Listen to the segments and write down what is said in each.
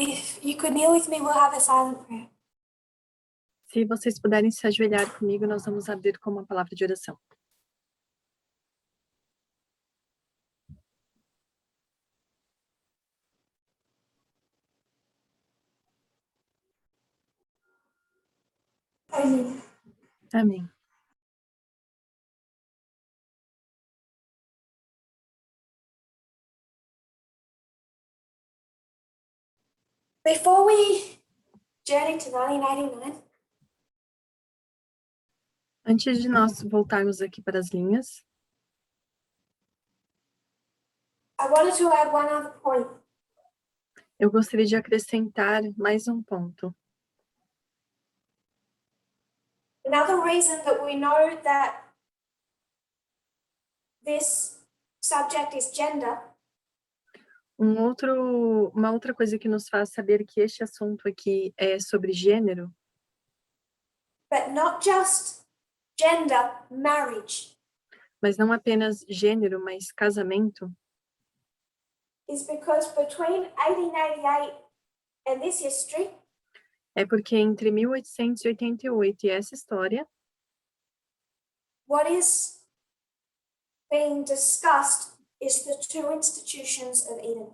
If you could kneel with me, we'll have a silent prayer. Se vocês puderem se ajoelhar comigo, nós vamos abrir com uma palavra de oração. Amen. Amém. Before we journey to 1989, Antes de nós voltarmos aqui para as linhas, I wanted to add one other point. eu gostaria de acrescentar mais um ponto. Another reason that we know that this subject is gender Uma outra coisa que nos faz saber que este assunto aqui é sobre gênero, but not just gender, marriage, mas não apenas gênero, mas casamento, is because between 1888 and this history, é porque entre 1888 e essa história, what is being discussed is the two institutions of Eden.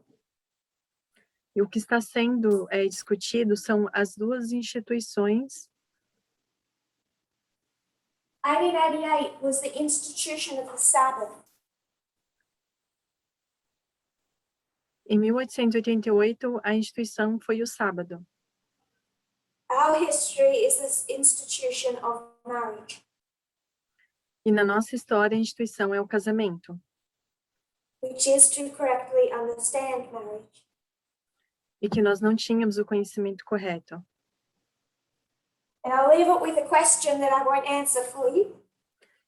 e o que está sendo discutido são as duas instituições. 1888 was the institution of the Sabbath. Em 1888, a instituição foi o sábado. Our history is this institution of marriage, E na nossa história, a instituição é o casamento. which is to correctly understand marriage. E que nós não tínhamos o conhecimento correto. And I'll leave it with a question that I won't answer fully.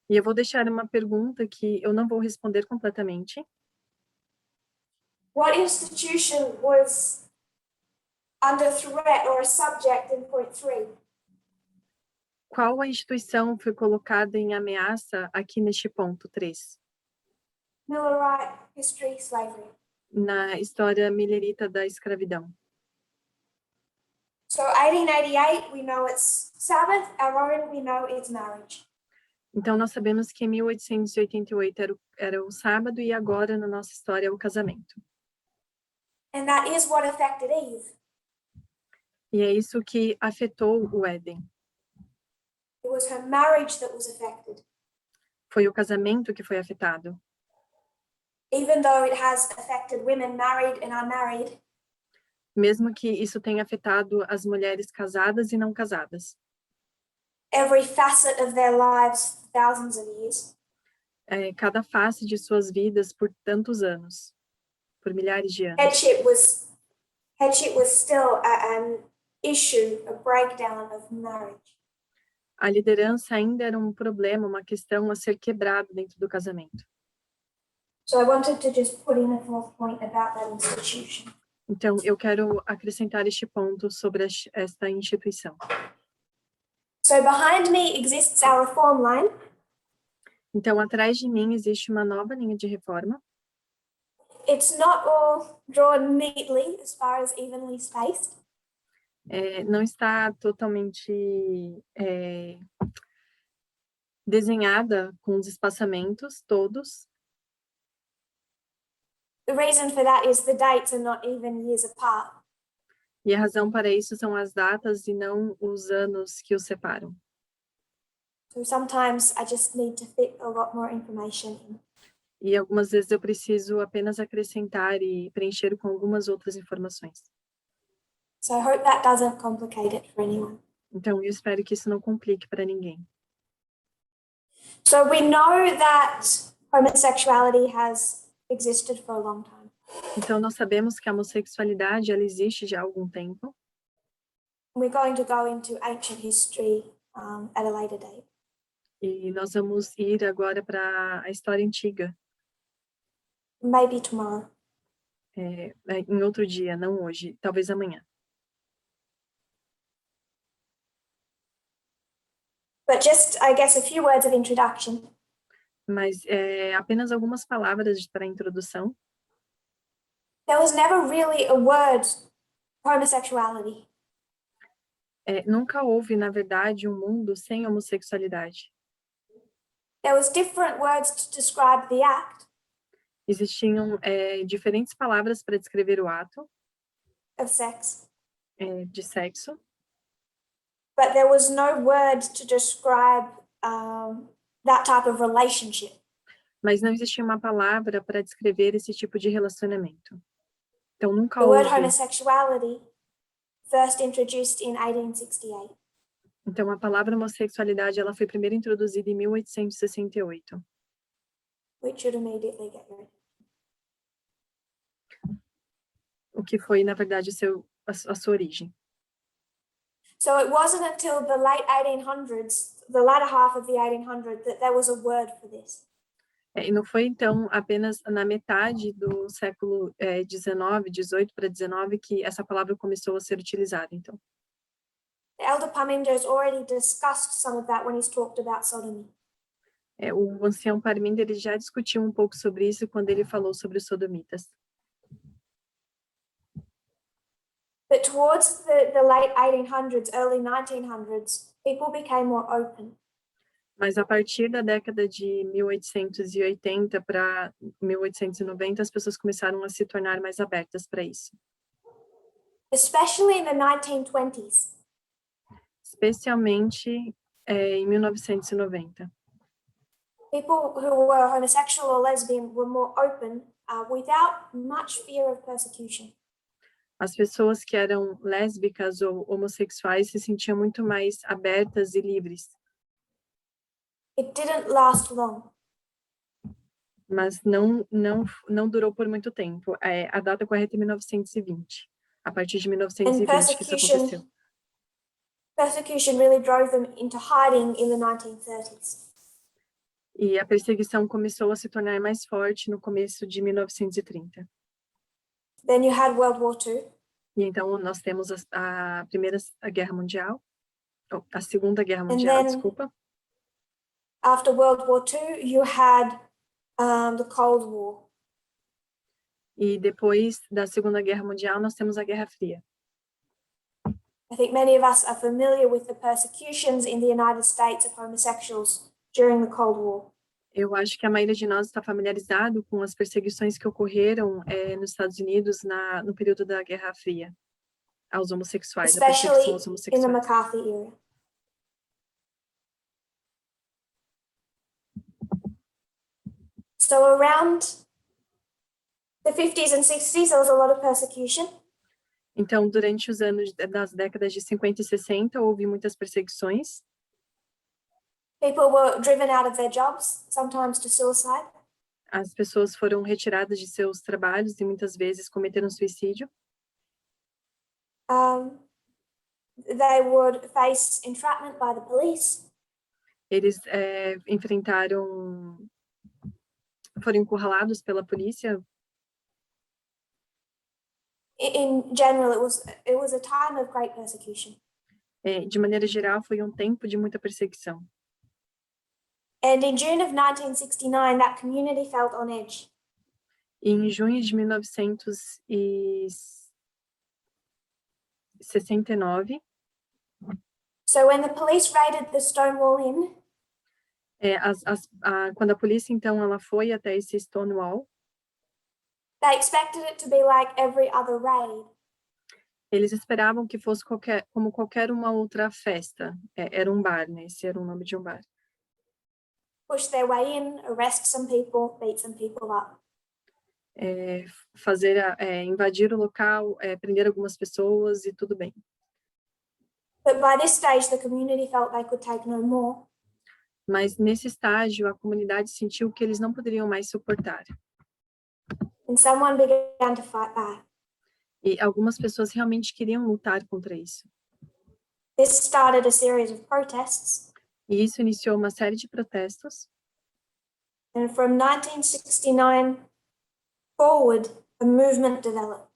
E eu vou deixar uma pergunta que eu não vou responder completamente. What institution was under threat or a subject in point 3? Qual a instituição foi colocada em ameaça aqui neste ponto 3? Millerite history, slavery. Na história millerita da escravidão. So 1888, we know it's Sabbath. Our own, we know it's marriage. Então, nós sabemos que em 1888 era o sábado e agora, na nossa história, é o casamento. And that is what affected Eve. E é isso que afetou o Éden. It was her marriage that was affected. Foi o casamento que foi afetado. Even though it has affected women married and unmarried, Mesmo que isso tenha afetado as mulheres casadas e não casadas. every facet of their lives for thousands of years. Cada face de suas vidas por tantos anos. Por milhares de anos. Headship was still an issue, a breakdown of marriage. A liderança ainda era um problema, uma questão a ser quebrada dentro do casamento. So I wanted to just put in a fourth point about that institution. Então, eu quero acrescentar este ponto sobre esta instituição. So behind me exists our reform line. Então, atrás de mim existe uma nova linha de reforma. It's not all drawn neatly as far as evenly spaced. Não está totalmente desenhada com os espaçamentos todos. The reason for that is the dates are not even years apart. E a razão para isso são as datas e não os anos que os separam. So sometimes I just need to fit a lot more information in. E algumas vezes eu preciso apenas acrescentar e preencher com algumas outras informações. So I hope that doesn't complicate it for anyone. Então, eu espero que isso não complique para ninguém. So we know that homosexuality has existed for a long time. Então, nós sabemos que a homossexualidade, ela existe já há algum tempo. We're going to go into ancient history at a later date. E nós vamos ir agora para a história antiga. Maybe tomorrow. Em outro dia, não hoje, talvez amanhã. But just, I guess, a few words of introduction. Mas apenas algumas palavras para a introdução. There was never really a word homosexuality. Nunca houve, na verdade, um mundo sem homossexualidade. There was different words to describe the act Existiam diferentes palavras para descrever o ato of sex, de sexo, but there was no word to describe that type of relationship. mas não existia uma palavra para descrever esse tipo de relacionamento. Então, nunca The word houve. homosexuality first introduced in 1868. Então, a palavra homossexualidade ela foi primeiro introduzida em 1868. Which should immediately get rid. O que foi, na verdade, a sua origem. So it wasn't until the late 1800s, the latter half of the 1800s, that there was a word for this. E não foi, então, apenas na metade do século XIX, 18 para 19, que essa palavra começou a ser utilizada, então. The Elder Parminder's already discussed some of that when he's talked about sodomy. O ancião Parminder ele já discutiu um pouco sobre isso quando ele falou sobre os sodomitas. But towards the late 1800s, early 1900s, people became more open. Mas a partir da década de 1880 para 1890, as pessoas começaram a se tornar mais abertas para isso. Especially in the 1920s. Especialmente em 1990. People who were homosexual or lesbian were more open without much fear of persecution. As pessoas que eram lésbicas ou homossexuais se sentiam muito mais abertas e livres. It didn't last long. Mas não durou por muito tempo. A data correta é 1920. A partir de 1920 que isso aconteceu. Persecution really drove them into hiding in the 1930s. E a perseguição começou a se tornar mais forte no começo de 1930. Then you had World War II. E então nós temos a Guerra Mundial, ou a Segunda Guerra Mundial, desculpa. After World War II, you had the Cold War. E depois da Segunda Guerra Mundial, nós temos a Guerra Fria. I think many of us are familiar with the persecutions in the United States of homosexuals during the Cold War. Eu acho que a maioria de nós está familiarizado com as perseguições que ocorreram nos Estados Unidos no período da Guerra Fria aos homossexuais, a perseguição aos homossexuais. In the McCarthy era. So around the 50s and 60s, there was a lot of persecution. Então, durante os anos das décadas de 50 e 60, houve muitas perseguições. People were driven out of their jobs, sometimes to suicide. As pessoas foram retiradas de seus trabalhos e muitas vezes cometeram suicídio. They would face entrapment by the police. Eles foram encurralados pela polícia. In general, it was a time of great persecution. De maneira geral, foi um tempo de muita perseguição. And in June of 1969, that community felt on edge. E em junho de 1969. So when the police raided the Stonewall Inn. Quando a polícia então ela foi até esse Stonewall. They expected it to be like every other raid. Eles esperavam que fosse como qualquer uma outra festa. Era um bar, né? Esse era o nome de um bar. Push their way in, arrest some people, beat some people up. Invadir o local, prender algumas pessoas e tudo bem. But by this stage, the community felt they could take no more. Mas nesse estágio, a comunidade sentiu que eles não poderiam mais suportar. And someone began to fight back. E algumas pessoas realmente queriam lutar contra isso. This started a series of protests. E isso iniciou uma série de protestos. And from 1969 forward, a movement developed.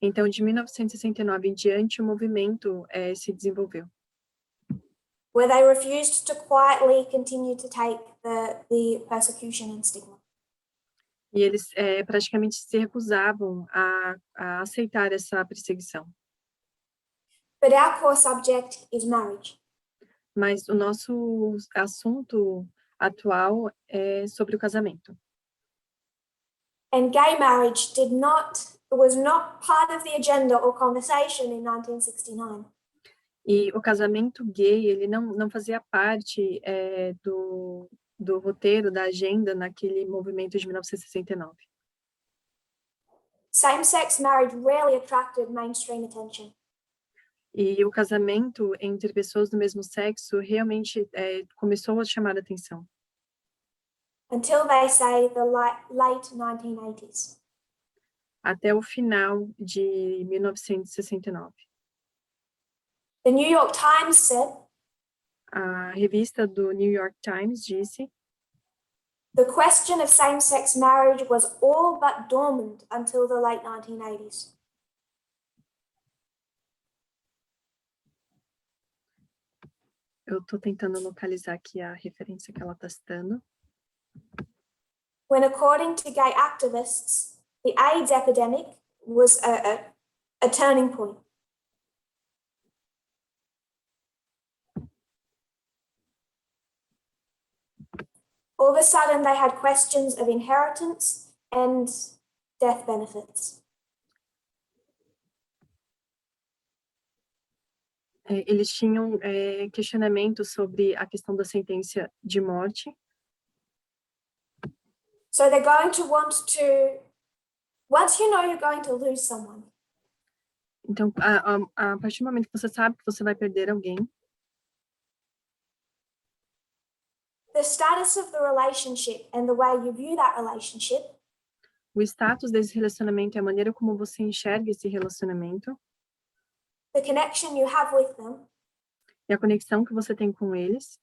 Então, de 1969 em diante, o movimento se desenvolveu. Where they refused to quietly continue to take the persecution and stigma. E eles praticamente se recusavam a aceitar essa perseguição. But our core subject is marriage. Mas o nosso assunto atual é sobre o casamento. And gay marriage was not part of the agenda or conversation in 1969. E o casamento gay, ele não fazia parte do roteiro, da agenda naquele movimento de 1969. Same-sex marriage rarely attracted mainstream attention. E o casamento entre pessoas do mesmo sexo realmente começou a chamar a atenção. Until they say the late 1980s. Até o final de 1969. The New York Times said, A revista do New York Times disse: the question of same-sex marriage was all but dormant until the late 1980s. Eu estou tentando localizar aqui a referência que ela está citando. When, according to gay activists, the AIDS epidemic was a turning point. All of a sudden, they had questions of inheritance and death benefits. Eles tinham questionamentos sobre a questão da sentença de morte. So they're going to want to, once you know you're going to lose someone. Então, a partir do momento que você sabe que você vai perder alguém, The status of the relationship and the way you view that relationship o status desse relacionamento e a maneira como você enxerga esse relacionamento, the connection you have with them, e a conexão que você tem com eles,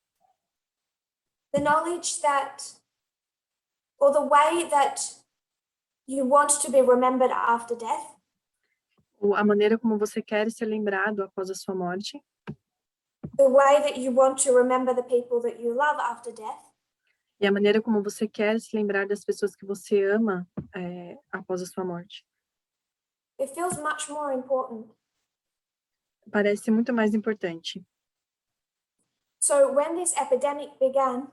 the knowledge that, or the way that you want to be remembered after death, ou a maneira como você quer ser lembrado após a sua morte, the way that you want to remember the people that you love after death, e a maneira como você quer se lembrar das pessoas que você ama após a sua morte. it feels much more important. Parece muito mais importante. So when this epidemic began,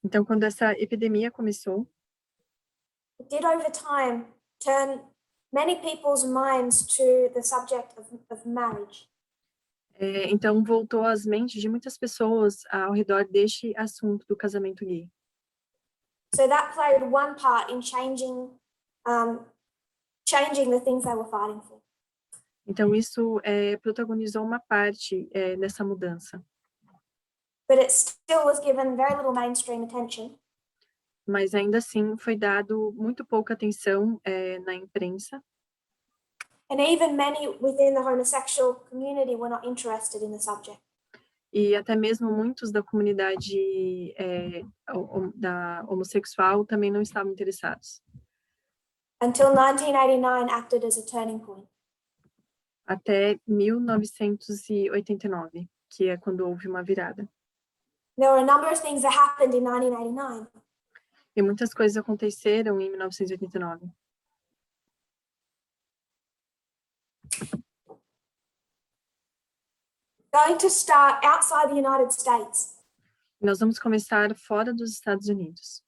Então, quando essa epidemia começou, it did over time turn many people's minds to the subject of marriage. Então voltou às mentes de muitas pessoas ao redor deste assunto do casamento gay. So that played one part in changing the things they were fighting for. Então isso protagonizou uma parte nessa mudança. But it still was given very little mainstream attention. Mas ainda assim foi dado muito pouca atenção na imprensa. And even many within the homosexual community were not interested in the subject. E até mesmo muitos da comunidade da homossexual também não estavam interessados. Until 1989 acted as a turning point. Até 1989, que é quando houve uma virada. There were a number of things that happened in 1989. E muitas coisas aconteceram em 1989. Going to start outside the United States. Nós vamos começar fora dos Estados Unidos.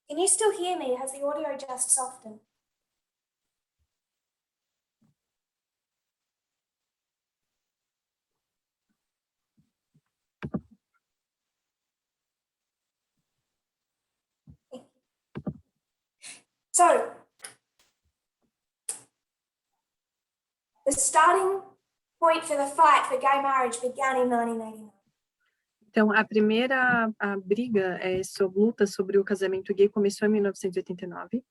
Can you still hear me? Has the audio just softened? So, the starting point for the fight for gay marriage began in 1989. Então, a primeira briga luta sobre o casamento gay começou em 1989.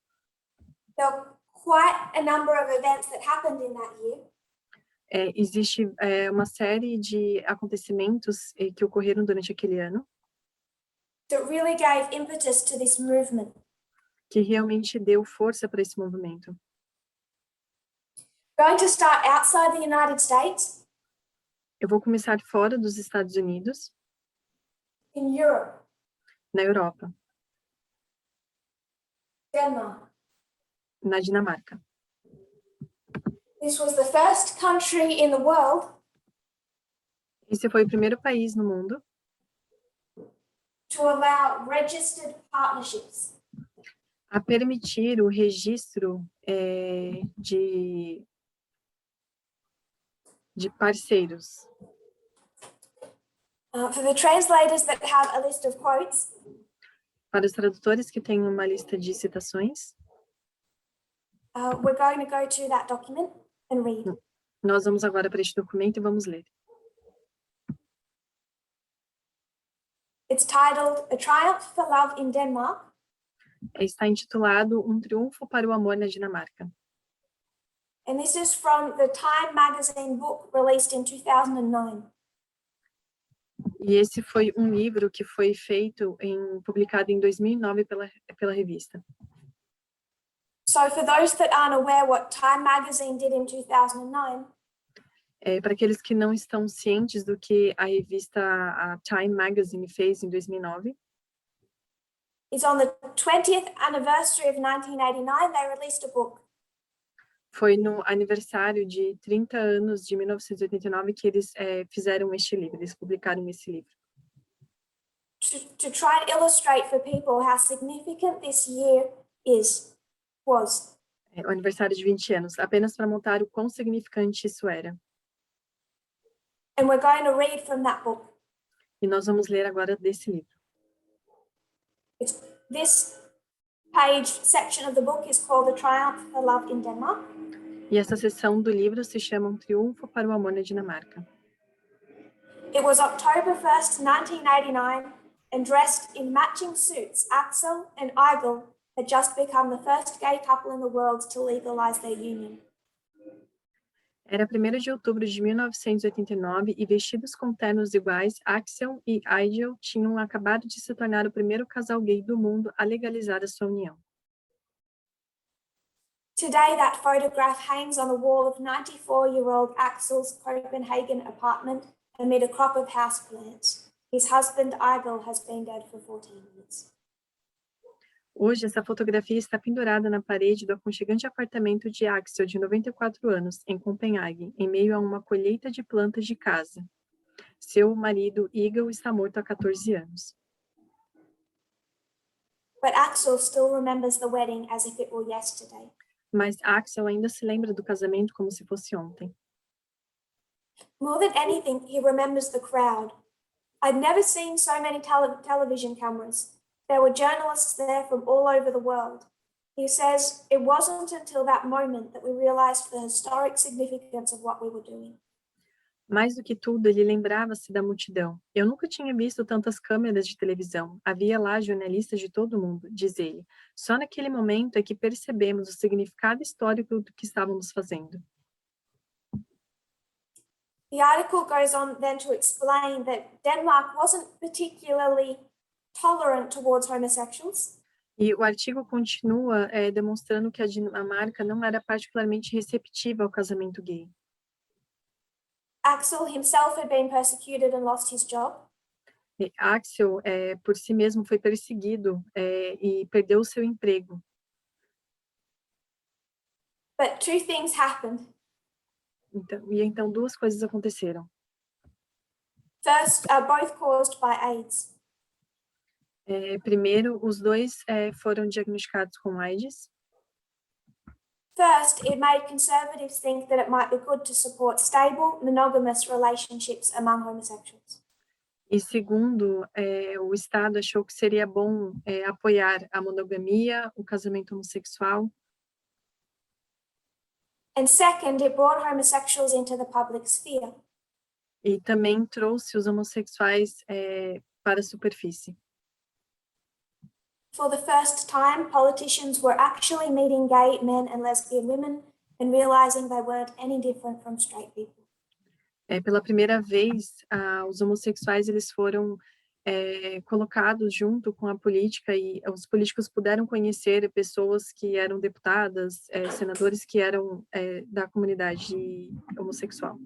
There were quite a number of events that happened in that year. Existe uma série de acontecimentos que ocorreram durante aquele ano. That really gave impetus to this movement. Que realmente deu força para esse movimento. Going to start outside the United States. Eu vou começar fora dos Estados Unidos. In Europe. Na Europa. Denmark. na Dinamarca. This was the first country in the world Esse foi o primeiro país no mundo to allow registered partnerships. a permitir o registro de parceiros. For the translators that have a list of quotes, Para os tradutores que têm uma lista de citações, we're going to go to that document and read. nós vamos agora para este documento e vamos ler. It's titled A Triumph for Love in Denmark. Está intitulado Um Triunfo para o Amor na Dinamarca. And this is from the Time magazine book released in 2009. E esse foi um livro que foi publicado em 2009 pela revista. So for those that aren't aware what Time magazine did in 2009, para aqueles que não estão cientes do que a revista a Time Magazine fez em 2009, is on the 20th anniversary of 1989, they released a book. Foi no aniversário de 30 anos de 1989 que eles fizeram este livro, eles publicaram esse livro. To try and illustrate for people how significant this year was. O aniversário de 20 anos, apenas para montar o quão significante isso era. And we're going to read from that book. E nós vamos ler agora desse livro. This section of the book is called The Triumph for Love in Denmark. E essa seção do livro se chama Um Triunfo para o Amor na Dinamarca. It was October 1st, 1989, and dressed in matching suits, Axel and Eigil had just become the first gay couple in the world to legalize their union. Era 1º de outubro de 1989 e vestidos com ternos iguais, Axel e Eigil tinham acabado de se tornar o primeiro casal gay do mundo a legalizar a sua união. Today, that photograph hangs on the wall of 94-year-old Axel's Copenhagen apartment amid a crop of houseplants. His husband, Eigil, has been dead for 14 years. Hoje, essa fotografia está pendurada na parede do aconchegante apartamento de Axel, de 94 anos, em Copenhague, em meio a uma colheita de plantas de casa. Seu marido, Eigil, está morto há 14 anos. But Axel still remembers the wedding as if it were yesterday. Mas Axel ainda se lembra do casamento como se fosse ontem. More than anything, he remembers the crowd. I'd never seen so many television cameras. There were journalists there from all over the world. He says it wasn't until that moment that we realized the historic significance of what we were doing. Mais do que tudo, ele lembrava-se da multidão. Eu nunca tinha visto tantas câmeras de televisão. Havia lá jornalistas de todo mundo, diz ele. Só naquele momento é que percebemos o significado histórico do que estávamos fazendo. The article goes on then to explain that Denmark wasn't particularly tolerant towards homosexuals. E o artigo continua demonstrando que a Dinamarca não era particularmente receptiva ao casamento gay. Axel himself had been persecuted and lost his job. E Axel, por si mesmo, foi perseguido e perdeu o seu emprego. But two things happened. Então duas coisas aconteceram. First, both caused by AIDS. Primeiro, os dois foram diagnosticados com AIDS. First, it made conservatives think that it might be good to support stable, monogamous relationships among homosexuals. E segundo, o Estado achou que seria bom apoiar a monogamia, o casamento homossexual. And second, it brought homosexuals into the public sphere. E também trouxe os homossexuais para a superfície. For the first time, politicians were actually meeting gay men and lesbian women and realizing they weren't any different from straight people. Pela primeira vez, os homossexuais eles foram colocados junto com a política e os políticos puderam conhecer pessoas que eram deputadas, senadores que eram da comunidade homossexual.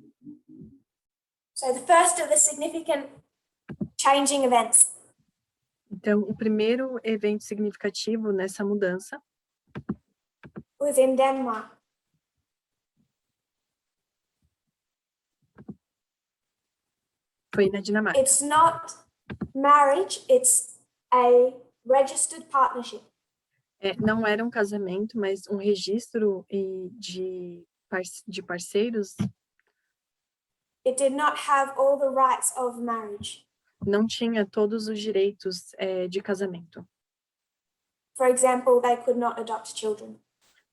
So the first of the significant changing events. Então, o primeiro evento significativo nessa mudança within Denmark. Foi na Dinamarca. It's not marriage, it's a registered partnership. Não era um casamento, mas um registro de parceiros. It did not have all the rights of marriage. Não tinha todos os direitos de casamento. For example, they could not adopt children.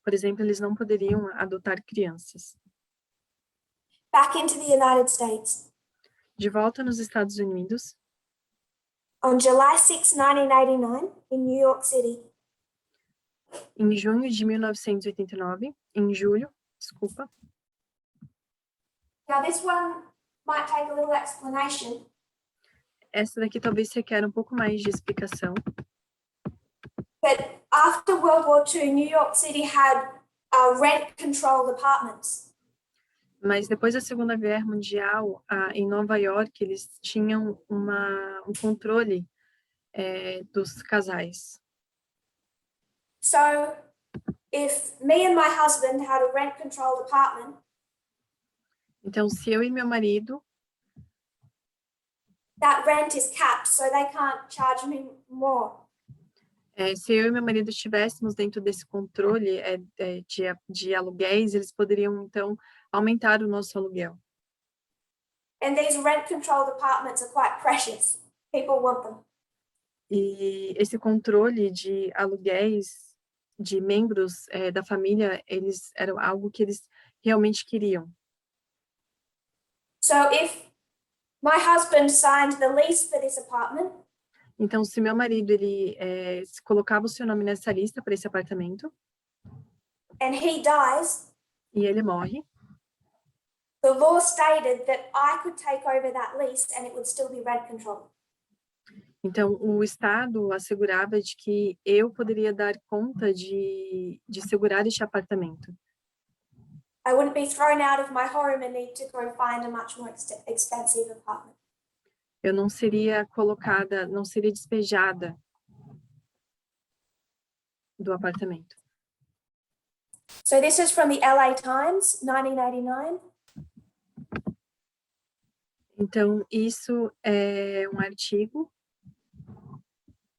Por exemplo, eles não poderiam adotar crianças. Back into the United States. De volta nos Estados Unidos, On July 6, 1989, in New York City, em junho de 1989, em julho, desculpa. now this one might take a little explanation, Essa daqui talvez requer um pouco mais de explicação. but after World War II, New York City had rent-controlled apartments. Mas depois da Segunda Guerra Mundial, em Nova York, eles tinham um controle dos casais. So if me and my husband had a rent-controlled apartment, Então, se eu e meu marido, that rent is capped, so they can't charge me more. se eu e meu marido estivéssemos dentro desse controle de aluguéis, eles poderiam, então, aumentar o nosso aluguel. And these rent-controlled apartments are quite precious. People want them. E esse controle de aluguéis de membros da família, eles eram algo que eles realmente queriam. So if my husband signed the lease for this apartment, Então, se meu marido ele colocava o seu nome nessa lista para esse apartamento and he dies, e ele morre, the law stated that I could take over that lease and it would still be rent controlled. então o Estado assegurava de que eu poderia dar conta de segurar este apartamento. I wouldn't be thrown out of my home and need to go find a much more expensive apartment. Eu não seria colocada, não seria despejada do apartamento. So this is from the LA Times, 1989. Então, isso é um artigo.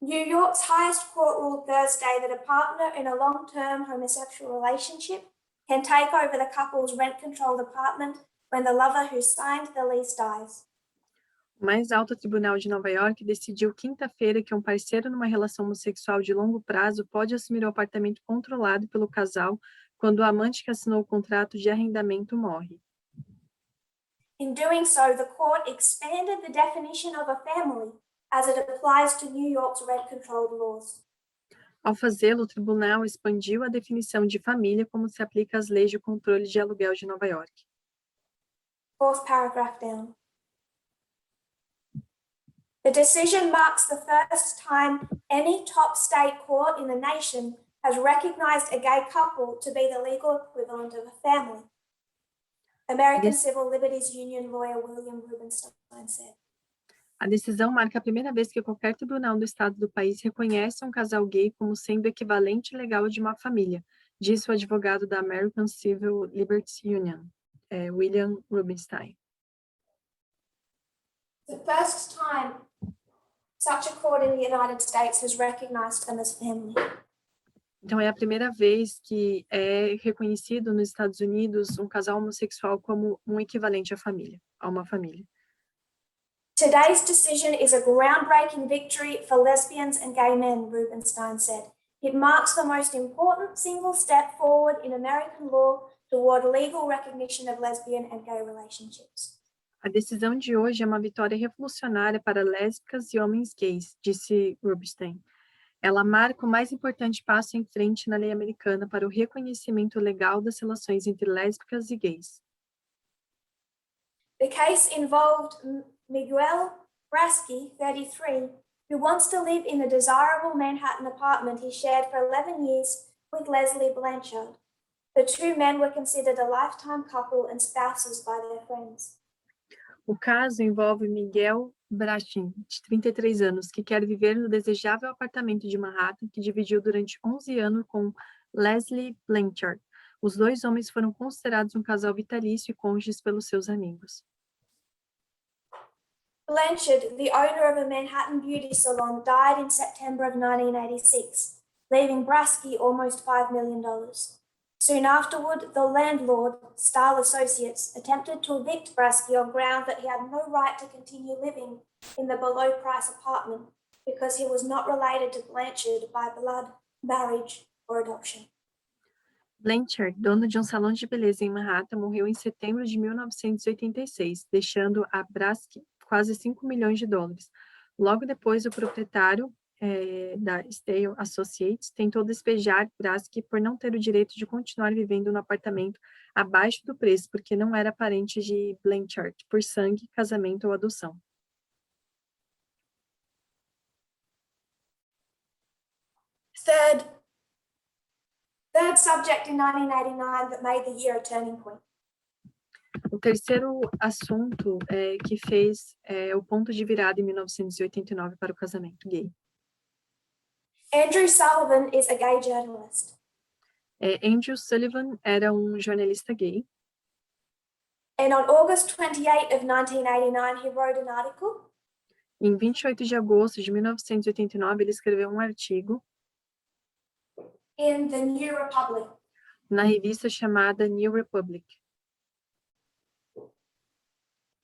New York's highest court ruled Thursday that a partner in a long-term homosexual relationship can take over the couple's rent-controlled apartment when the lover who signed the lease dies. O mais alto tribunal de Nova York decidiu quinta-feira que um parceiro numa relação homossexual de longo prazo pode assumir o apartamento controlado pelo casal quando o amante que assinou o contrato de arrendamento morre. In doing so, the court expanded the definition of a family as it applies to New York's rent-controlled laws. Ao fazê-lo, o tribunal expandiu a definição de família como se aplica às leis de controle de aluguel de Nova York. Fourth paragraph down. The decision marks the first time any top state court in the nation has recognized a gay couple to be the legal equivalent of a family. American Civil Liberties Union lawyer William Rubenstein said. A decisão marca a primeira vez que qualquer tribunal do estado do país reconhece um casal gay como sendo equivalente legal de uma família, disse o advogado da American Civil Liberties Union, William Rubenstein. The first time such a court in the United States has recognized them as family. Então, é a primeira vez que é reconhecido nos Estados Unidos um casal homossexual como um equivalente a uma família. Today's decision is a groundbreaking victory for lesbians and gay men, Rubenstein said. It marks the most important single step forward in American law toward legal recognition of lesbian and gay relationships. A decisão de hoje é uma vitória revolucionária para lésbicas e homens gays, disse Rubenstein. Ela marca o mais importante passo em frente na lei americana para o reconhecimento legal das relações entre lésbicas e gays. The case involved Miguel Brasky, 33, who wants to live in the desirable Manhattan apartment he shared for 11 years with Leslie Blanchard. The two men were considered a lifetime couple and spouses by their friends. O caso envolve Miguel Brasky, de 33 anos, que quer viver no desejável apartamento de Manhattan que dividiu durante 11 anos com Leslie Blanchard. Os dois homens foram considerados um casal vitalício e cônjuges pelos seus amigos. Blanchard, the owner of a Manhattan beauty salon, died in September of 1986, leaving Brasky almost $5 million. Soon afterward, the landlord, Stahl Associates, attempted to evict Brasky on ground that he had no right to continue living in the below-price apartment because he was not related to Blanchard by blood, marriage, or adoption. Blanchard, dono de um salão de beleza em Manhattan, morreu em setembro de 1986, deixando a Brasky quase $5 milhões. Logo depois, o proprietário da Stahl Associates tentou despejar Brasky por não ter o direito de continuar vivendo no apartamento abaixo do preço, porque não era parente de Blanchard, por sangue, casamento ou adoção. Third subject in 1989 that made the year a turning point. O terceiro assunto que fez o ponto de virada em 1989 para o casamento gay. Andrew Sullivan is a gay journalist. Andrew Sullivan era um jornalista gay. And on August 28 of 1989, he wrote an article. Em 28 de agosto de 1989, ele escreveu um artigo In the New Republic. Na revista chamada New Republic.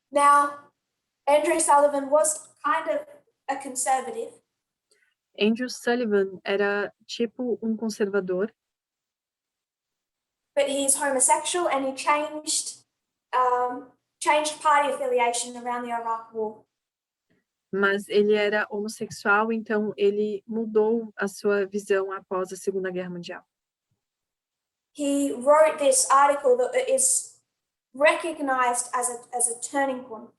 Now, Andrew Sullivan was kind of a conservative. Andrew Sullivan era tipo um conservador. But he's homosexual and he changed party affiliation around the Iraq War. Mas ele era homossexual, então ele mudou a sua visão após a Segunda Guerra Mundial. He wrote this article that is recognized as a turning point.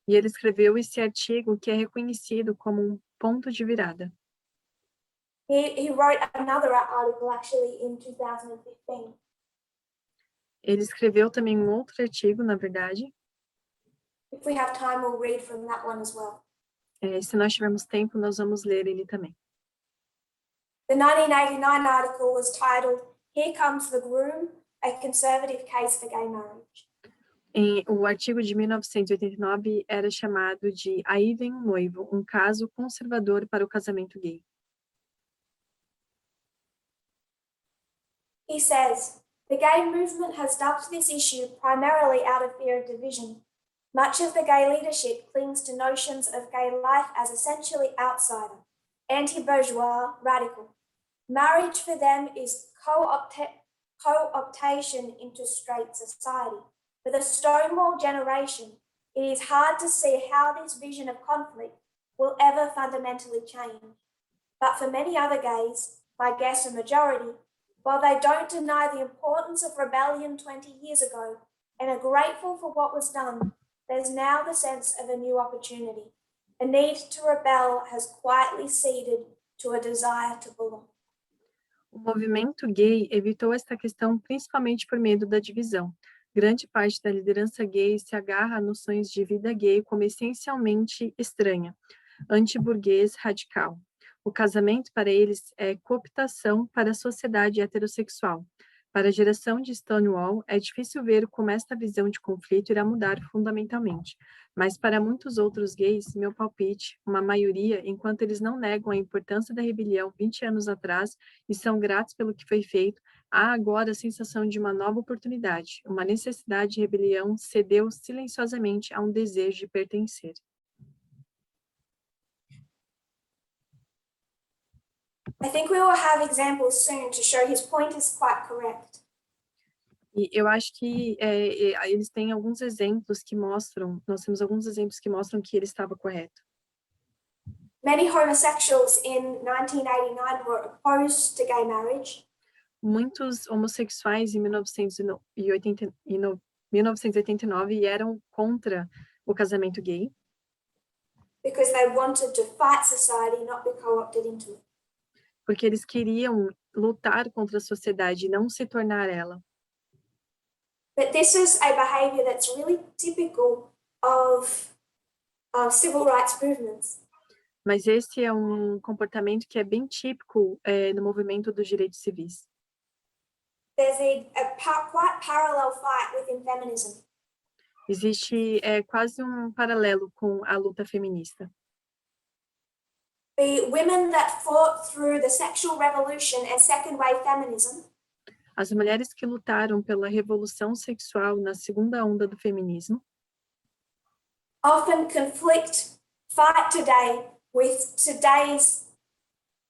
E ele escreveu esse artigo que é reconhecido como um ponto de virada. He wrote another article actually in 2015. Ele escreveu também um outro artigo, na verdade. If we have time, we'll read from that one as well. Se nós tivermos tempo, nós vamos ler ele também. The 1989 article was titled, Here Comes the Groom, a Conservative Case for Gay Marriage. O artigo de 1989 era chamado de Aí Vem o Noivo, um caso conservador para o casamento gay. He says, the gay movement has ducked this issue primarily out of fear of division. Much of the gay leadership clings to notions of gay life as essentially outsider, anti-bourgeois, radical. Marriage for them is co-optation into straight society. For the Stonewall generation, it is hard to see how this vision of conflict will ever fundamentally change. But for many other gays, my guess a majority, while they don't deny the importance of rebellion 20 years ago and are grateful for what was done, there's now the sense of a new opportunity. A need to rebel has quietly ceded to a desire to belong. O movimento gay evitou esta questão principalmente por medo da divisão. Grande parte da liderança gay se agarra a noções de vida gay como essencialmente estranha, anti-burguês radical. O casamento para eles é cooptação para a sociedade heterossexual. Para a geração de Stonewall, é difícil ver como esta visão de conflito irá mudar fundamentalmente. Mas para muitos outros gays, meu palpite, uma maioria, enquanto eles não negam a importância da rebelião 20 anos atrás e são gratos pelo que foi feito, há agora a sensação de uma nova oportunidade. Uma necessidade de rebelião cedeu silenciosamente a um desejo de pertencer. I think we will have examples soon to show his point is quite correct. E eu acho que eles têm alguns exemplos que mostram, nós temos alguns exemplos que mostram que ele estava correto. Many homosexuals in 1989 were opposed to gay marriage. Muitos homossexuais em 1989 eram contra o casamento gay. Because they wanted to fight society, not be co-opted into it. Porque eles queriam lutar contra a sociedade e não se tornar ela. But this is a behavior that's really typical of civil rights movements. Mas esse é um comportamento que é bem típico no movimento dos direitos civis. there's quite parallel fight within feminism. Existe quase um paralelo com a luta feminista. The women that fought through the sexual revolution and second wave feminism As mulheres que lutaram pela revolução sexual na segunda onda do feminismo often fight today with today's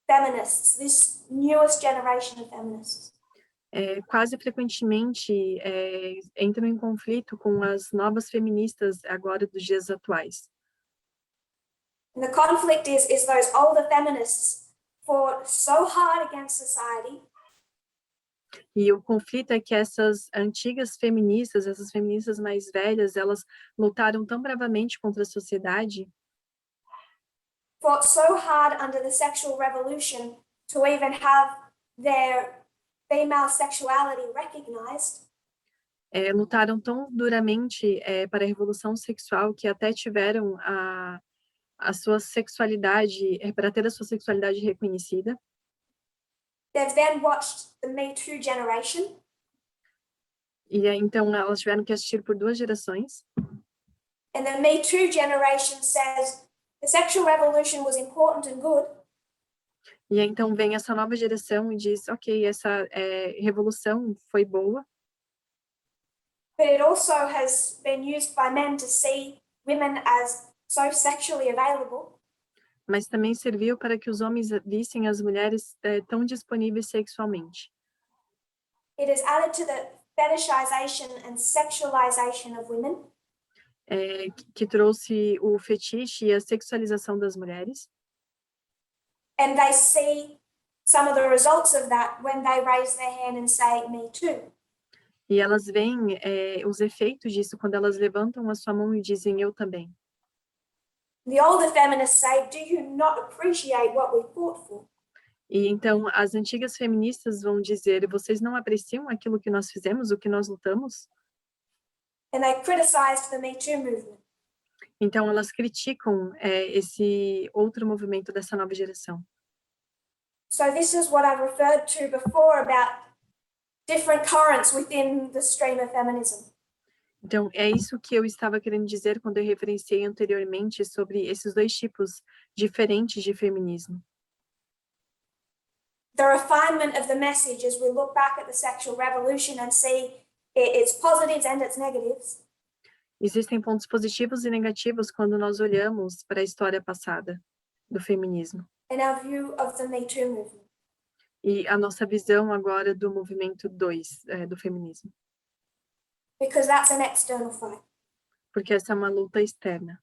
feminists, this newest generation of feminists. Quase frequentemente entram em conflito com as novas feministas agora dos dias atuais. And the conflict is those older feminists fought so hard against society. E o conflito é que essas antigas feministas, essas feministas mais velhas, elas lutaram tão bravamente contra a sociedade, fought so hard under the sexual revolution to even have their female sexuality recognized. Lutaram tão duramente para a revolução sexual que até tiveram a sua sexualidade, para ter a sua sexualidade reconhecida. They've then watched the Me Too generation. E então elas tiveram que assistir por 2 gerações. And the Me Too generation says the sexual revolution was important and good. E então vem essa nova geração e diz, ok, essa revolução foi boa, but it also has been used by men to see women as so sexually available. mas também serviu para que os homens vissem as mulheres tão disponíveis sexualmente. It has added to the fetishization and sexualization of women. Que trouxe o fetiche e a sexualização das mulheres. And they see some of the results of that when they raise their hand and say, me too. E elas veem os efeitos disso quando elas levantam a sua mão e dizem, eu também. The older feminists say, do you not appreciate what we fought for? E então as antigas feministas vão dizer, vocês não apreciam aquilo que nós fizemos, o que nós lutamos? And they criticized the Me Too movement. Então elas criticam esse outro movimento dessa nova geração. So this is what I've referred to before about different currents within the stream of feminism. Então, é isso que eu estava querendo dizer quando eu referenciei anteriormente sobre esses 2 tipos diferentes de feminismo. The refinement of the message as we look back at the sexual revolution and see its positives and its negatives. Existem pontos positivos e negativos quando nós olhamos para a história passada do feminismo. And our view of the Me Too movement. E a nossa visão agora do movimento 2 do feminismo. Because that's an external fight. Porque essa é uma luta externa.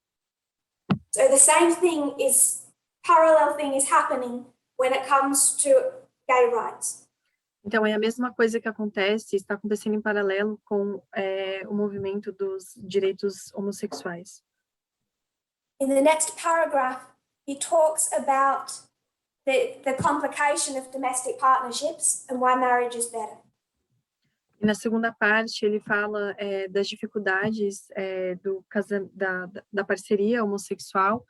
So the parallel thing is happening when it comes to gay rights. Então, é a mesma coisa que está acontecendo em paralelo com o movimento dos direitos homossexuais. In the next paragraph, he talks about the complication of domestic partnerships and why marriage is better. E na segunda parte, ele fala das dificuldades da parceria homossexual.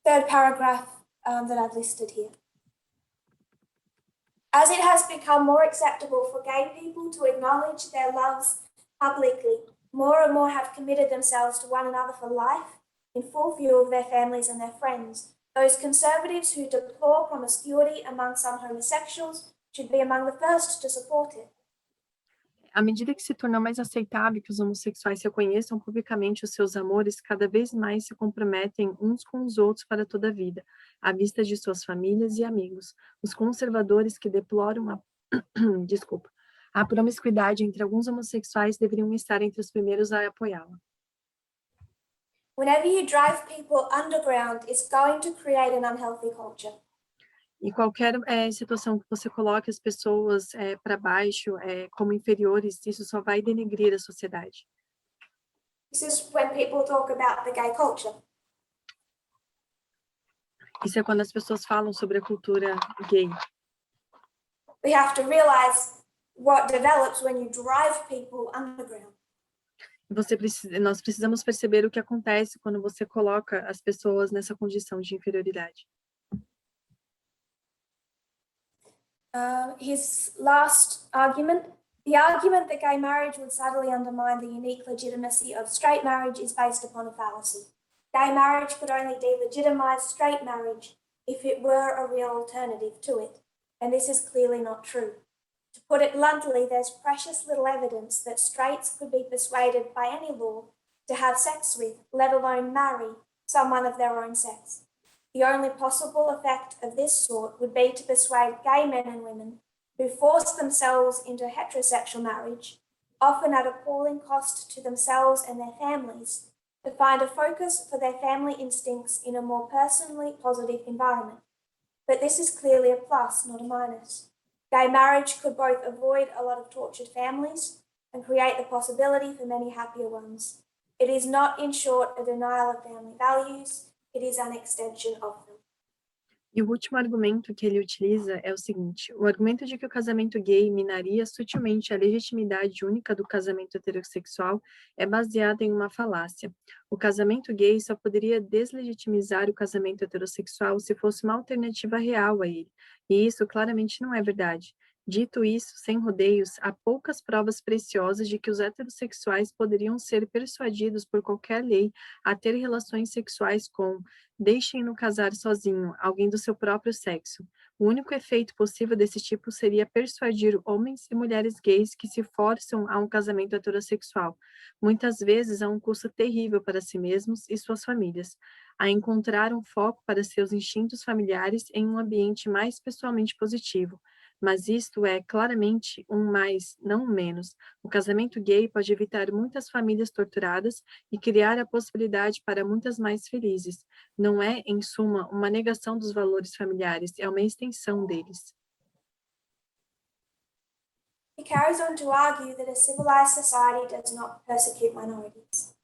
Third paragraph that I've listed here. As it has become more acceptable for gay people to acknowledge their loves publicly, more and more have committed themselves to one another for life, in full view of their families and their friends. Those conservatives who deplore promiscuity among some homosexuals should be among the first to support it. À medida que se torna mais aceitável que os homossexuais reconheçam publicamente os seus amores, cada vez mais se comprometem uns com os outros para toda a vida, à vista de suas famílias e amigos. Os conservadores que deploram a promiscuidade entre alguns homossexuais deveriam estar entre os primeiros a apoiá-la. Whenever you drive people underground, it's going to create an unhealthy culture. Em qualquer situação que você coloque as pessoas para baixo, como inferiores, isso só vai denegrir a sociedade. This is when people talk about the gay culture. Isso é quando as pessoas falam sobre a cultura gay. We have to realize what develops when you drive people underground. Nós precisamos perceber o que acontece quando você coloca as pessoas nessa condição de inferioridade. his last argument, the argument that gay marriage would subtly undermine the unique legitimacy of straight marriage is based upon a fallacy. Gay marriage could only delegitimize straight marriage if it were a real alternative to it, and this is clearly not true. To put it bluntly, there's precious little evidence that straights could be persuaded by any law to have sex with, let alone marry, someone of their own sex. The only possible effect of this sort would be to persuade gay men and women who force themselves into heterosexual marriage, often at appalling cost to themselves and their families, to find a focus for their family instincts in a more personally positive environment. But this is clearly a plus, not a minus. Gay marriage could both avoid a lot of tortured families and create the possibility for many happier ones. It is not, in short, a denial of family values, it is an extension of them. E o último argumento que ele utiliza é o seguinte: o argumento de que o casamento gay minaria sutilmente a legitimidade única do casamento heterossexual é baseado em uma falácia. O casamento gay só poderia deslegitimizar o casamento heterossexual se fosse uma alternativa real a ele, e isso claramente não é verdade. Dito isso, sem rodeios, há poucas provas preciosas de que os heterossexuais poderiam ser persuadidos por qualquer lei a ter relações sexuais com, deixem-no casar sozinho, alguém do seu próprio sexo. O único efeito possível desse tipo seria persuadir homens e mulheres gays que se forçam a um casamento heterossexual, muitas vezes a um custo terrível para si mesmos e suas famílias, a encontrar um foco para seus instintos familiares em um ambiente mais pessoalmente positivo. Mas isto é claramente um mais, não um menos. O casamento gay pode evitar muitas famílias torturadas e criar a possibilidade para muitas mais felizes. Não é, em suma, uma negação dos valores familiares, é uma extensão deles. He carries on to argue that a civilized society does not persecute minorities.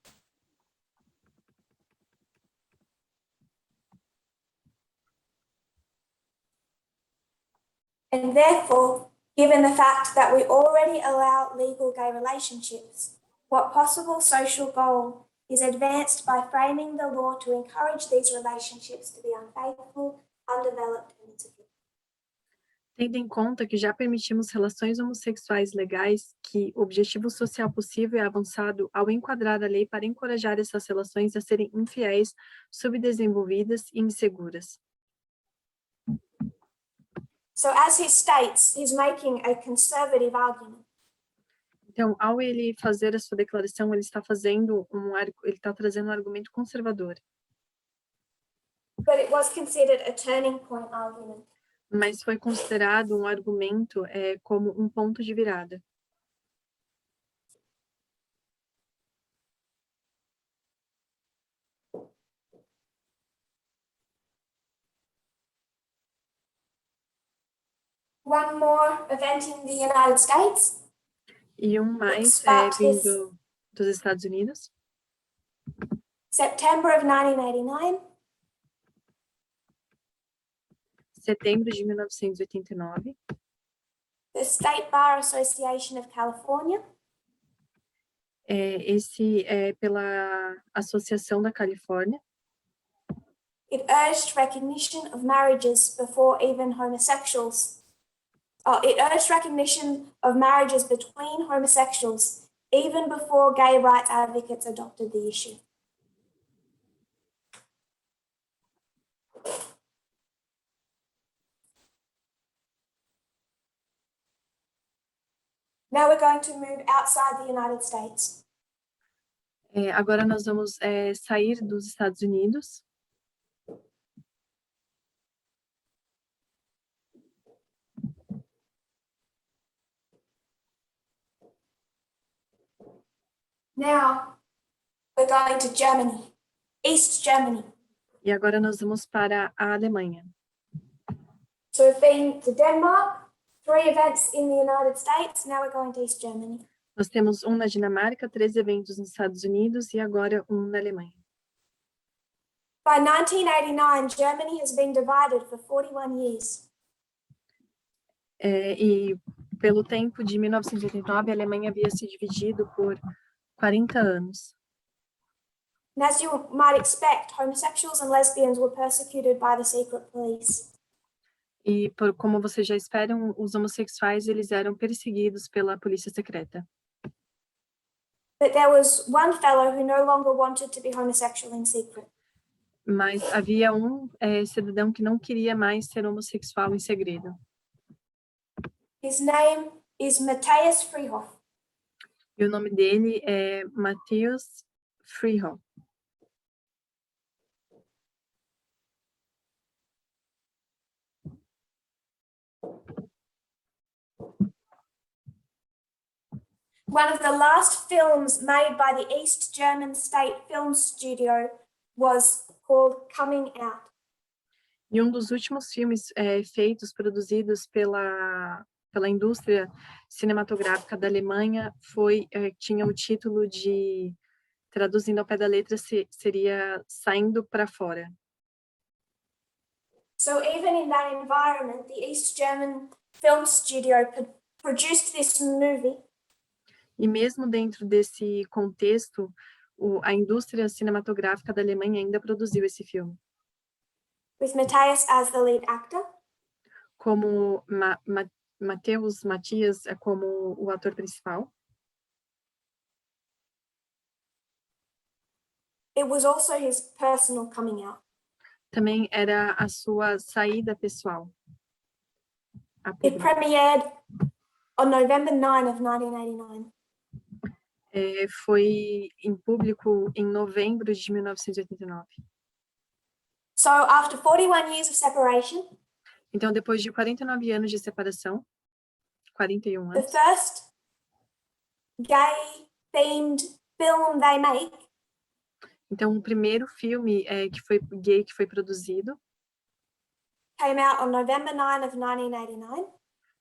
And therefore, given the fact that we already allow legal gay relationships, what possible social goal is advanced by framing the law to encourage these relationships to be unfaithful, undeveloped, and insecure? Tendo em conta que já permitimos relações homossexuais legais, que o objetivo social possível é avançado ao enquadrar a lei para encorajar essas relações a serem infiéis, subdesenvolvidas e inseguras. So as he states, he's making a conservative argument. Então, ao ele fazer a sua declaração, ele está trazendo um argumento conservador. But it was considered a turning point argument. Mas foi considerado um argumento como um ponto de virada. One more event in the United States. E um mais vindo dos Estados Unidos. September of 1989. Setembro de 1989. The State Bar Association of California. Esse é pela Associação da Califórnia. It urged recognition of marriages before even homosexuals. It urged recognition of marriages between homosexuals even before gay rights advocates adopted the issue. Now we're going to move outside the United States. Agora nós vamos sair dos Estados Unidos. Now we're going to Germany, East Germany. E agora nós vamos para a Alemanha. So we've been to Denmark, 3 events in the United States, now we're going to East Germany. Nós temos um na Dinamarca, 3 eventos nos Estados Unidos e agora um na Alemanha. By 1989, Germany has been divided for 41 years. E pelo tempo de 1989, a Alemanha havia se dividido por 40 anos. And as you might expect, homosexuals and lesbians were persecuted by the secret police. E como vocês já esperam, os homossexuais eles eram perseguidos pela polícia secreta. But there was one fellow who no longer wanted to be homosexual in secret. Mas havia um cidadão que não queria mais ser homossexual em segredo. His name is Matthias Freehoff. E o nome dele é Matthias Freehoff. One of the last films made by the East German State Film Studio was called Coming Out. E um dos últimos filmes produzidos pela indústria cinematográfica da Alemanha tinha o título de, traduzindo ao pé da letra, seria Saindo para Fora. So even in that environment, the East German Film Studio produced this movie. E mesmo dentro desse contexto, a indústria cinematográfica da Alemanha ainda produziu esse filme. With Matthias as the lead actor. Como Matias como o ator principal. It was also his personal coming out. Também era a sua saída pessoal. It premiered on November 9 of 1989. Foi em público em novembro de 1989. So after 41 years of separation, então, depois de 49 anos de separação, 41 the anos, first gay-themed film they make então, o primeiro filme que foi gay que foi produzido came out on November 9 of 1989.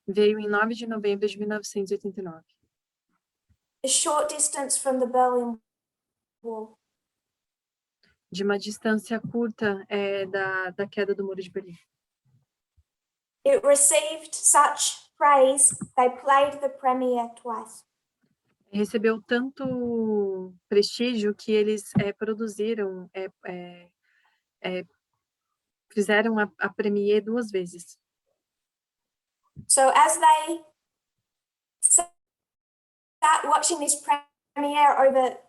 Veio em 9 de novembro de 1989. A short distance from the Berlin Wall. De uma distância curta da queda do Muro de Berlim. It received such praise, they played the premiere twice. Recebeu tanto prestígio que eles produziram, fizeram a premiere 2 vezes. So as they sat watching this premiere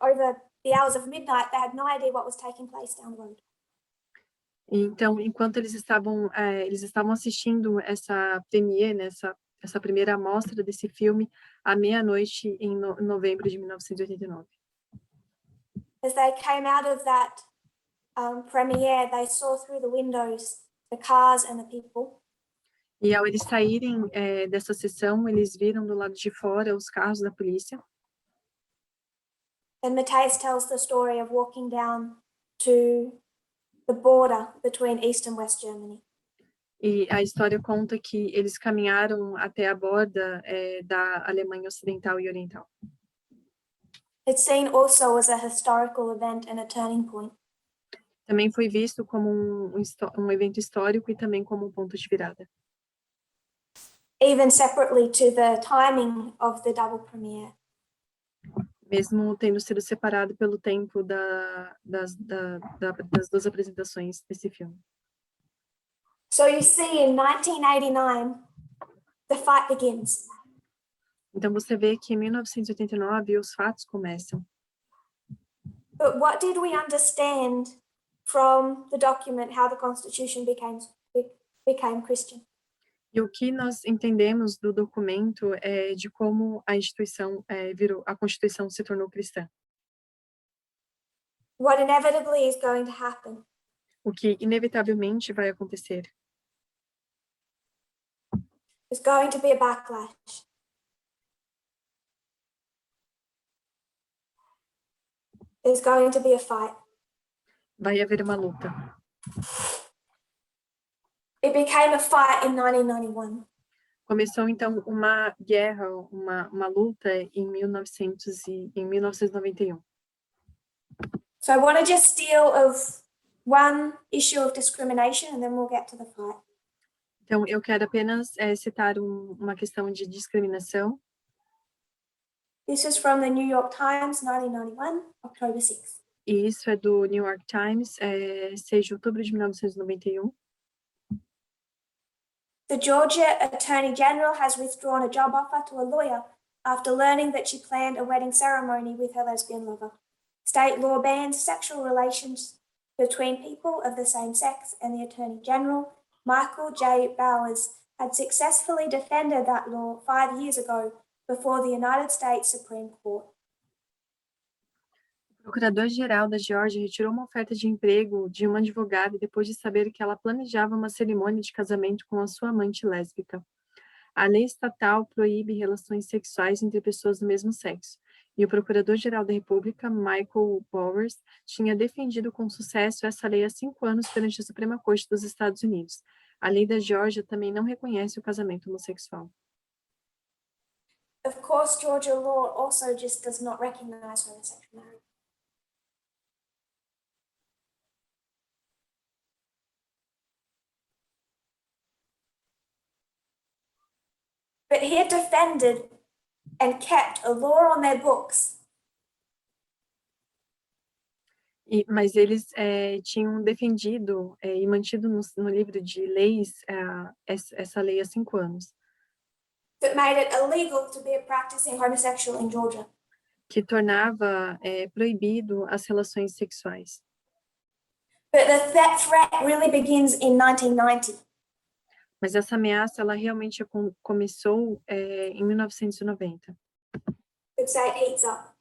over the hours of midnight, they had no idea what was taking place down the road. Então, enquanto eles estavam assistindo essa premiere, né, essa primeira amostra desse filme, à meia-noite em novembro de 1989. As they came out of that premiere, they saw through the windows the cars and the people. E ao eles saírem dessa sessão, eles viram do lado de fora os carros da polícia. And Matthias tells the story of walking down to the border between East and West Germany. E a história conta que eles caminharam até a borda da Alemanha Ocidental e Oriental. It's seen also as a historical event and a turning point. Também foi visto como um evento histórico e também como um ponto de virada. Even separately to the timing of the double premiere. Mesmo tendo sido separado pelo tempo das 2 apresentações desse filme. So you see, in 1989, the fight begins. Então você vê que em 1989 os fatos começam. But what did we understand from the document how the Constitution became Christian? E o que nós entendemos do documento é de como a Constituição se tornou cristã. What inevitably is going to happen? O que inevitavelmente vai acontecer? There's going to be a backlash. There's going to be a fight. Vai haver uma luta. It became a fight in 1991. Começou então uma guerra, uma luta em 1991. So I want to just deal of one issue of discrimination and then we'll get to the fight. Então eu quero apenas citar uma questão de discriminação. This is from the New York Times, 1991, October 6. E isso é do New York Times, 6 de outubro de 1991. The Georgia Attorney General has withdrawn a job offer to a lawyer after learning that she planned a wedding ceremony with her lesbian lover. State law bans sexual relations between people of the same sex, and the Attorney General, Michael J. Bowers, had successfully defended that law 5 years ago before the United States Supreme Court. O procurador-geral da Geórgia retirou uma oferta de emprego de uma advogada depois de saber que ela planejava uma cerimônia de casamento com a sua amante lésbica. A lei estatal proíbe relações sexuais entre pessoas do mesmo sexo, e o procurador-geral da República, Michael Bowers, tinha defendido com sucesso essa lei há 5 anos perante a Suprema Corte dos Estados Unidos. A lei da Geórgia também não reconhece o casamento homossexual. Of course, Georgia law also just does not recognize homosexual marriage. But he had defended and kept a law on their books. Mas eles tinham defendido e mantido no livro de leis essa lei há 5 anos, That made it illegal to be a practicing homosexual in Georgia. que tornava proibido as relações sexuais. But that threat really begins in 1990. Mas essa ameaça, ela realmente começou em 1990. Could say it heats up.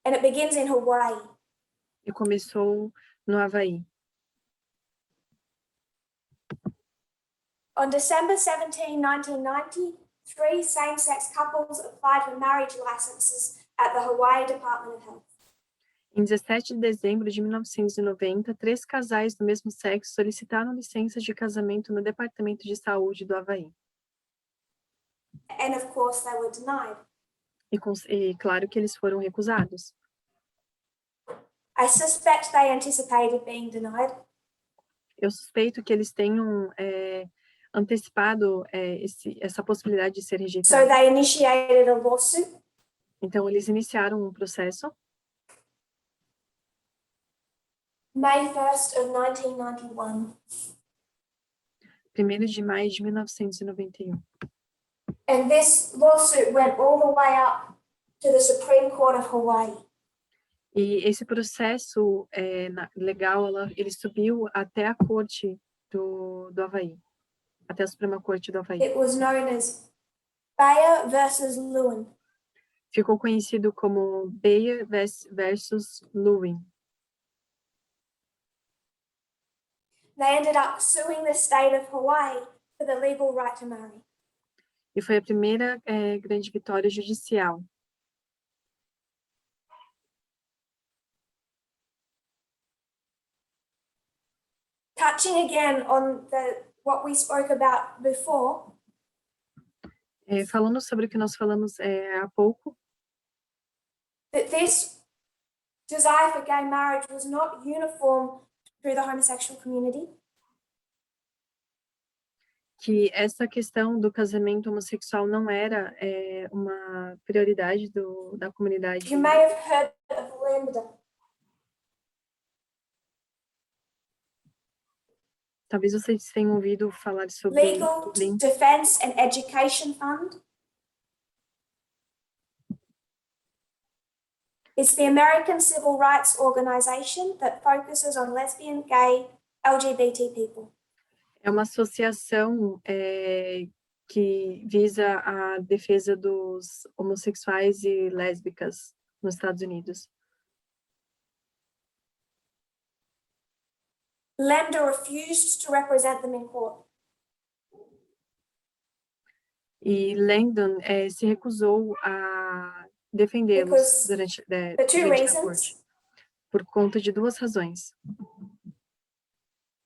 And it begins in Hawaii. E começou no Havaí. On December 17, 1990, 3 same-sex couples applied for marriage licenses at the Hawaii Department of Health. Em 17 de dezembro de 1990, 3 casais do mesmo sexo solicitaram licenças de casamento no Departamento de Saúde do Havaí. And of course, they were denied. E claro que eles foram recusados. I suspect they anticipated being denied. Eu suspeito que eles tenham antecipado essa possibilidade de ser So rejeitado. they initiated a lawsuit. Então, eles iniciaram um processo. May 1st of 1991. 1º de maio de 1991. And this lawsuit went all the way up to the Supreme Court of Hawaii. E esse processo legal, ele subiu até a corte do Havaí, até a Suprema Corte do Havaí. It was known as Bayer versus Lewin. Ficou conhecido como Bayer versus Lewin. They ended up suing the state of Hawaii for the legal right to marry. E foi a primeira grande vitória judicial. Touching again on what we spoke about before. Falando sobre o que nós falamos há pouco, That this desire for gay marriage was not uniform through the homosexual community. que essa questão do casamento homossexual não era uma prioridade da comunidade. You may have heard of Lambert. Talvez vocês tenham ouvido falar sobre Legal Defense and Education Fund. It's the American civil rights organization that focuses on lesbian, gay, LGBT people. É uma associação que visa a defesa dos homossexuais e lésbicas nos Estados Unidos. Lambert refused to represent them in court. E Langdon se recusou a defendê-los durante a corte, por conta de 2 razões.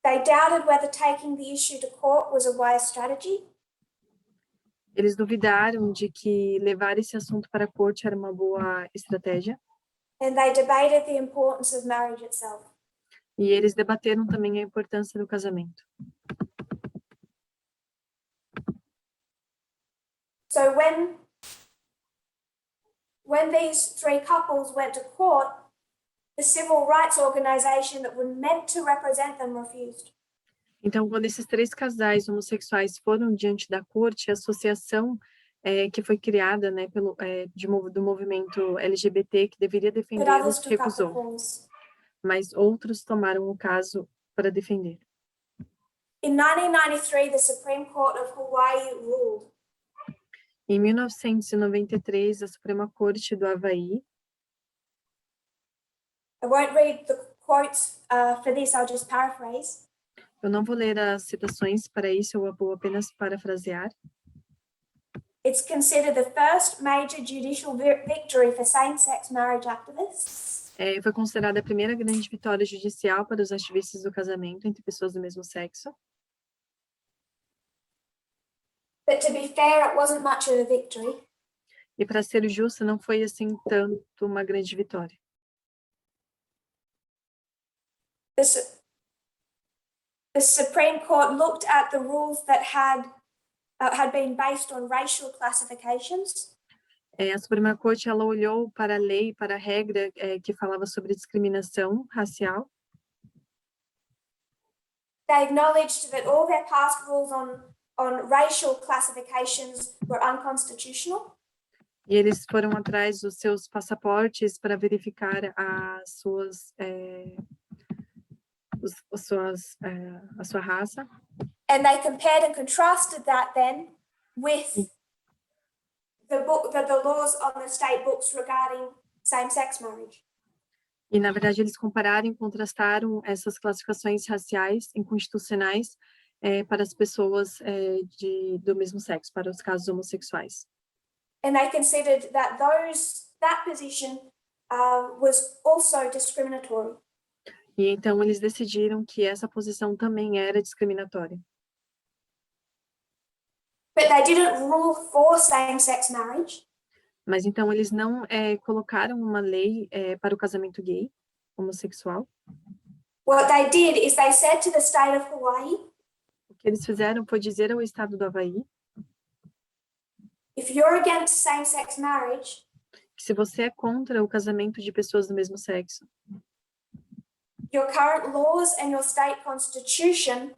They doubted whether taking the issue to court was a wise strategy. Eles duvidaram de que levar esse assunto para a corte era uma boa estratégia. And they debated the importance of marriage itself. E eles debateram também a importância do casamento. So when these 3 couples went to court, the civil rights organization that were meant to represent them refused. Então, quando esses 3 casais homossexuais foram diante da corte, a associação, que foi criada, né, do movimento LGBT que deveria but others defendê-los, took up the recusou, cause. mas outros tomaram o caso para defender. In 1993, the Supreme Court of Hawaii ruled. Em 1993, a Suprema Corte do Havaí, I won't read the quotes for this, I'll just paraphrase. eu não vou ler as citações para isso, eu vou apenas parafrasear. It's considered the first major judicial victory for same-sex marriage activists. Foi considerada a primeira grande vitória judicial para os ativistas do casamento entre pessoas do mesmo sexo. But to be fair, it wasn't much of a victory. E para ser justo, não foi assim tanto uma grande vitória. The Supreme Court looked at the rules that had been based on racial classifications. A Suprema Corte ela olhou para a lei, para a regra que falava sobre discriminação racial. They acknowledged that all their past rules on racial classifications were unconstitutional. E eles foram atrás dos seus passaportes para verificar a sua raça. And they compared and contrasted that then with the laws on the state books regarding same-sex marriage. E, na verdade, eles compararam e contrastaram essas classificações raciais inconstitucionais para as pessoas do mesmo sexo, para os casos homossexuais. And they considered that that position was also discriminatory. E então eles decidiram que essa posição também era discriminatória. But they didn't rule for same-sex marriage. Mas então eles não colocaram uma lei para o casamento gay, homossexual. What they did is they said to the state of Hawaii, O que eles fizeram foi dizer ao estado do Havaí if you're against same-sex marriage, que se você é contra o casamento de pessoas do mesmo sexo, your current laws and your state constitution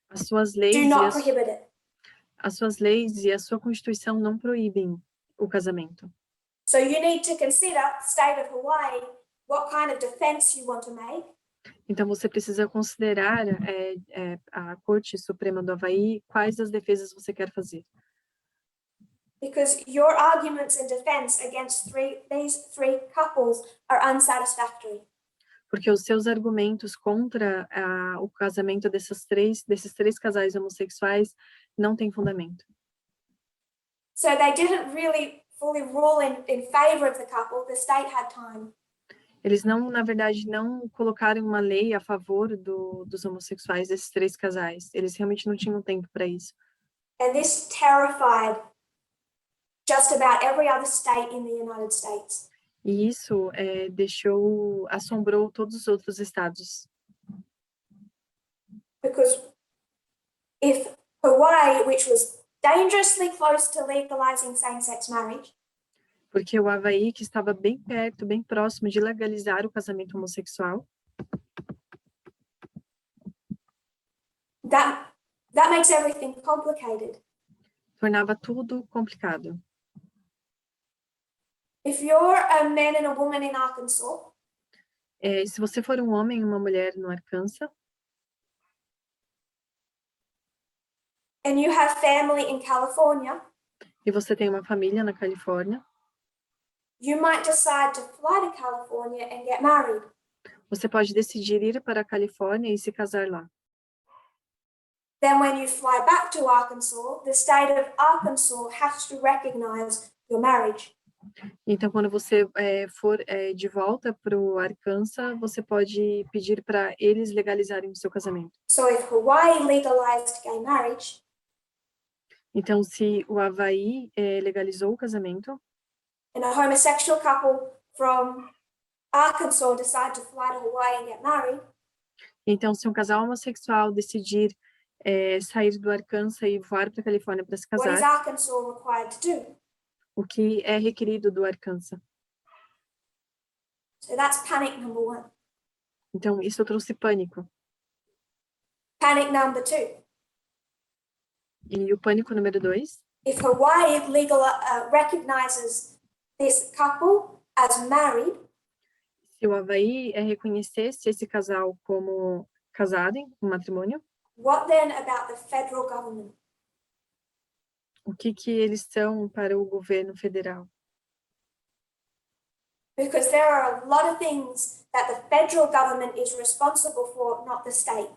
as suas leis do not prohibit it. As suas leis e a sua Constituição não proíbem o casamento. So you need to consider, state of Hawaii, what kind of defense you want to make. Então você precisa considerar a Corte Suprema do Havaí, quais as defesas você quer fazer. Because your arguments in defense against these three couples are unsatisfactory. Porque os seus argumentos contra o casamento desses três casais homossexuais não têm fundamento. So they didn't really fully rule in favor of the couple. The state had time. Eles não, na verdade, não colocaram uma lei a favor dos homossexuais, desses 3 casais. Eles realmente não tinham tempo para isso. And this terrified just about every other state in the United States. E isso assombrou todos os outros estados. Because if Hawaii, which was dangerously close to legalizing same-sex marriage, Porque o Havaí, que estava bem perto, bem próximo de legalizar o casamento homossexual, that makes everything complicated. tornava tudo complicado. If you're a man and a woman in Arkansas, Se você for um homem e uma mulher no Arkansas, and you have family in California, e você tem uma família na Califórnia, you might decide to fly to California and get married. você pode decidir ir para a Califórnia e se casar lá. Then when you fly back to Arkansas, the state of Arkansas has to recognize your marriage. Então, quando você for de volta para o Arkansas, você pode pedir para eles legalizarem o seu casamento. So if Hawaii legalized gay marriage, então, se o Havaí legalizou o casamento, and a homosexual couple from Arkansas decide to fly to Hawaii and get married, então, se um casal homossexual decidir sair do Arkansas e voar para a Califórnia para se what is casar, Arkansas required to do? o que é requerido do Arkansas? So that's panic number 1. Então, isso trouxe pânico. Panic number 2. E o pânico número 2, If Hawaii recognizes this couple as married, se o Havaí reconhecesse esse casal como casado em matrimônio, what then about the federal government? o que eles são para o governo federal? Because there are a lot of things that the federal government is responsible for, not the state.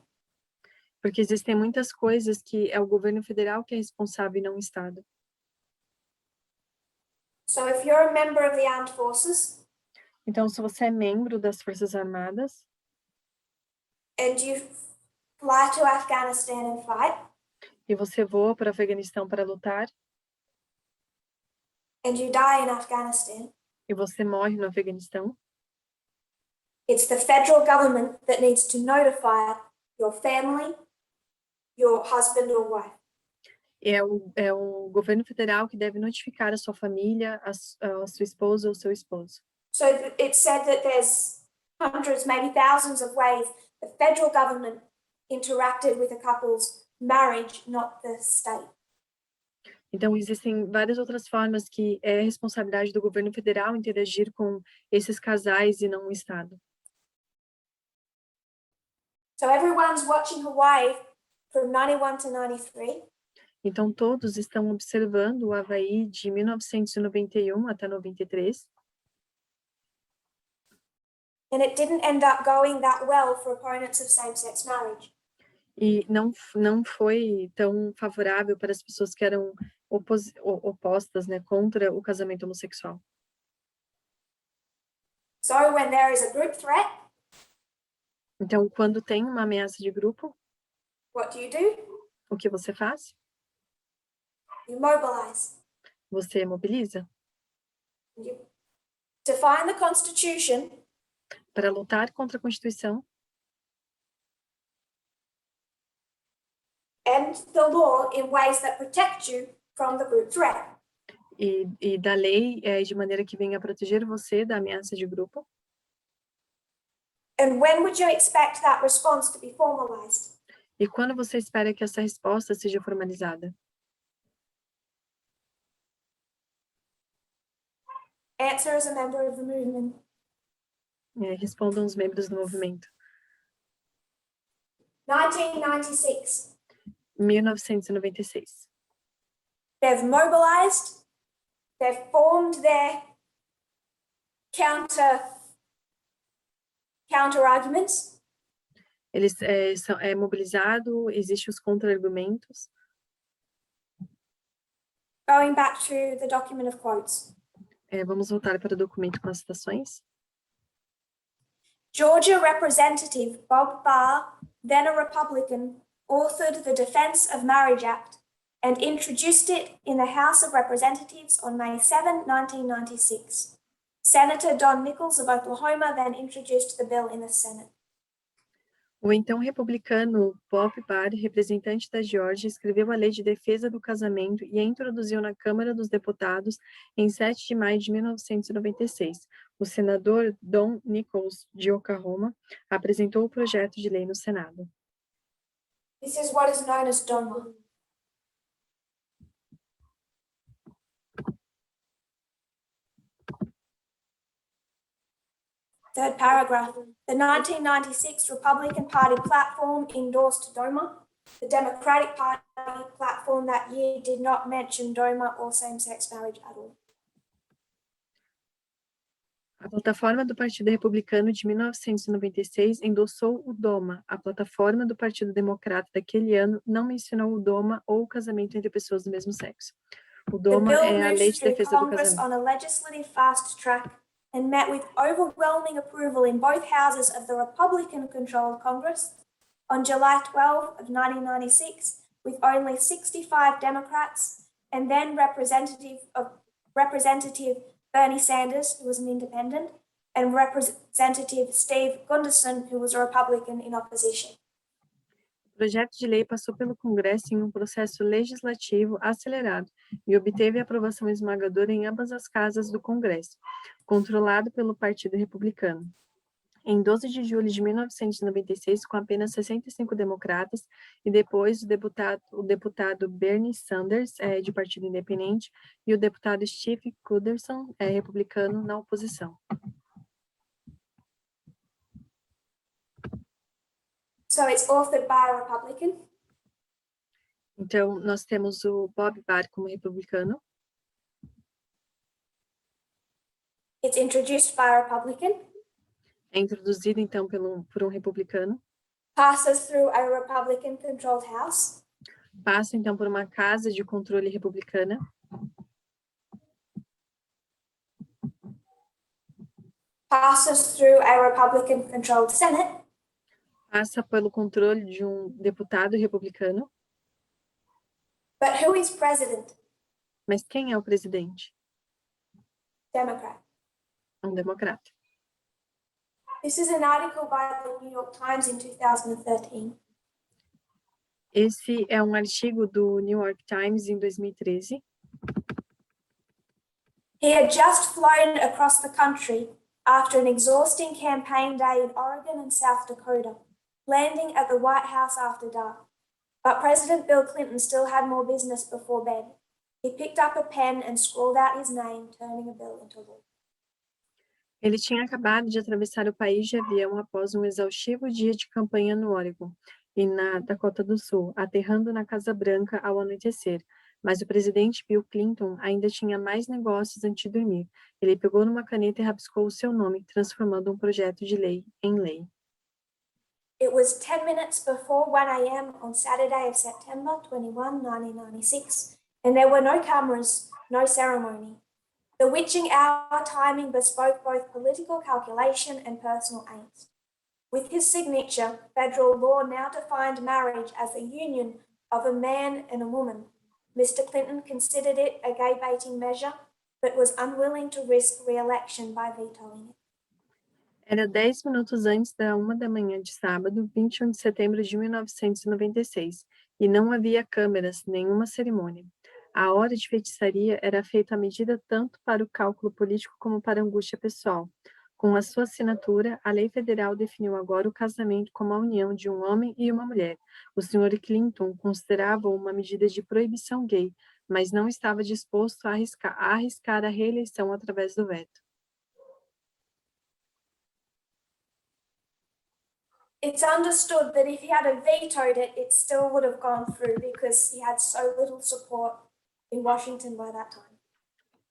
Porque existem muitas coisas que é o governo federal que é responsável e não o Estado. So if you're a member of the armed forces Então, se você é membro das Forças Armadas and you fly to Afghanistan and fight, e você voa para o Afeganistão para lutar and you die in Afghanistan, e você morre no Afeganistão, it's the federal government that needs to notify your family, your husband or wife. é o governo federal que deve notificar a sua família, a sua esposa ou seu esposo. So it's said that there's hundreds, maybe thousands of ways the federal government interacted with a couple's marriage, not the state. Então, existem várias outras formas que é responsabilidade do governo federal interagir com esses casais e não o Estado. So everyone's watching Hawaii from 91 to 93. Então, todos estão observando o Havaí de 1991 até 93. And it didn't end up going that well for opponents of same-sex marriage. E não foi tão favorável para as pessoas que eram opostas, né, contra o casamento homossexual. So when there is a group threat, Então, quando tem uma ameaça de grupo, what do? o que você faz? You mobilize. Você mobiliza You define the Constitution para lutar contra a Constituição and the law in ways that protect you from the group threat. e da lei de maneira que venha a proteger você da ameaça de grupo. And when would you expect that response to be formalized? E quando você espera que essa resposta seja formalizada? Answer as a member of the movement. Respondam os membros do movimento. 1996. 1996. They've mobilized, they've formed their counter arguments. Eles são mobilizado, existem os contra-argumentos. Going back to the document of quotes. Vamos voltar para o documento com as citações. Georgia Representative Bob Barr, then a Republican, authored the Defense of Marriage Act and introduced it in the House of Representatives on May 7, 1996. Senator Don Nichols of Oklahoma then introduced the bill in the Senate. O então republicano Bob Barr, representante da Geórgia, escreveu a Lei de Defesa do Casamento e a introduziu na Câmara dos Deputados em 7 de maio de 1996. O senador Don Nichols, de Oklahoma, apresentou o projeto de lei no Senado. This is what is known as DOMA. Third paragraph. The 1996 Republican Party platform endorsed DOMA. The Democratic Party platform that year did not mention DOMA or same-sex marriage at all. A plataforma do Partido Republicano de 1996 endossou o DOMA. A plataforma do Partido Democrata daquele ano não mencionou o DOMA ou o casamento entre pessoas do mesmo sexo. O DOMA é a Lei de Defesa do Casamento. On a legislative fast track and met with overwhelming approval in both houses of the Republican-controlled Congress on July 12 of 1996, with only 65 Democrats and then Representative Bernie Sanders, who was an independent, and Representative Steve Gunderson, who was a Republican, in opposition. O projeto de lei passou pelo Congresso em um processo legislativo acelerado e obteve aprovação esmagadora em ambas as casas do Congresso, controlado pelo Partido Republicano. Em 12 de julho de 1996, com apenas 65 democratas, e depois o deputado Bernie Sanders, de Partido Independente, e o deputado Steve Kuderson, republicano, na oposição. So it's authored by a Republican. Então, nós temos o Bob Barr como republicano. It's introduced by a Republican. É introduzido, então, por um republicano. Passes through a Republican-controlled House. Passa, então, por uma casa de controle republicana. Passes through a Republican-controlled Senate. Passa pelo controle de um deputado republicano. But who is president? Mas quem é o presidente? Democrat. Um democrata. This is an article by the New York Times in 2013. Esse é um artigo do New York Times em 2013. He had just flown across the country after an exhausting campaign day in Oregon and South Dakota, landing at the White House after dark. But President Bill Clinton still had more business before bed. He picked up a pen and scrawled out his name, turning a bill into law. Ele tinha acabado de atravessar o país de avião após um exaustivo dia de campanha no Oregon e na Dakota do Sul, aterrando na Casa Branca ao anoitecer. Mas o presidente Bill Clinton ainda tinha mais negócios antes de dormir. Ele pegou numa caneta e rabiscou o seu nome, transformando um projeto de lei em lei. It was 10 minutes before 1 a.m. on Saturday of September 21, 1996, and there were no cameras, no ceremony. The witching hour timing bespoke both political calculation and personal angst. With his signature, federal law now defined marriage as the union of a man and a woman. Mr. Clinton considered it a gay-baiting measure, but was unwilling to risk re-election by vetoing it. Era 10 minutos antes da 1 da manhã de sábado, 21 de setembro de 1996, e não havia câmeras, nenhuma cerimônia. A hora de feitiçaria era feita à medida tanto para o cálculo político como para a angústia pessoal. Com a sua assinatura, a lei federal definiu agora o casamento como a união de um homem e uma mulher. O Sr. Clinton considerava uma medida de proibição gay, mas não estava disposto a arriscar a reeleição através do veto. It's understood that if he had vetoed it, it still would have gone through because he had so little support in Washington by that time.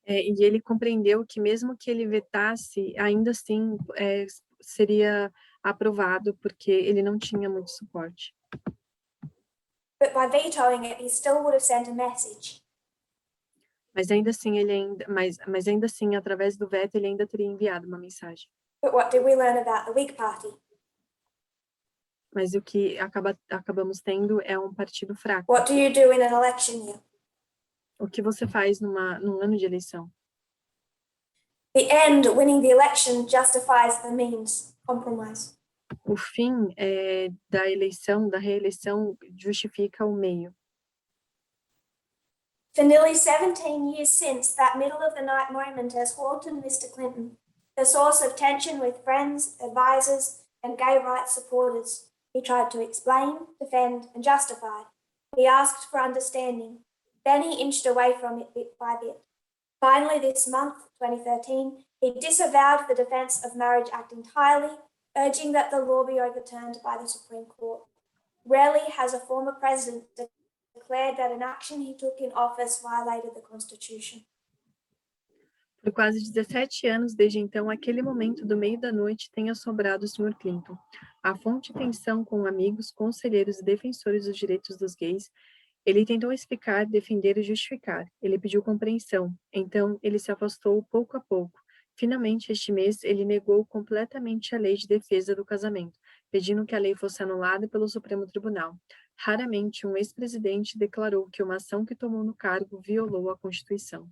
E ele compreendeu que mesmo que ele vetasse, ainda assim seria aprovado, porque ele não tinha muito suporte. But by vetoing it, he still would have sent a message. Mas ainda assim, mas ainda assim, através do veto, ele ainda teria enviado uma mensagem. But what did we learn about the Whig Party? Mas o que acabamos tendo é um partido fraco. What do you do in an election year? O que você faz num ano de eleição? The end, winning the election, justifies the means, compromise. O fim da reeleição, justifica o meio. For nearly 17 years since, that middle-of-the-night moment has haunted Mr. Clinton, the source of tension with friends, advisors, and gay rights supporters. He tried to explain, defend, and justify. He asked for understanding. Then he inched away from it bit by bit. Finally, this month, 2013, he disavowed the Defence of Marriage Act entirely, urging that the law be overturned by the Supreme Court. Rarely has a former president declared that an action he took in office violated the Constitution. Por quase 17 anos, desde então, aquele momento do meio da noite tem assombrado o Sr. Clinton. A fonte de tensão com amigos, conselheiros e defensores dos direitos dos gays, ele tentou explicar, defender e justificar. Ele pediu compreensão. Então, ele se afastou pouco a pouco. Finalmente, este mês, ele negou completamente a lei de defesa do casamento, pedindo que a lei fosse anulada pelo Supremo Tribunal. Raramente, um ex-presidente declarou que uma ação que tomou no cargo violou a Constituição.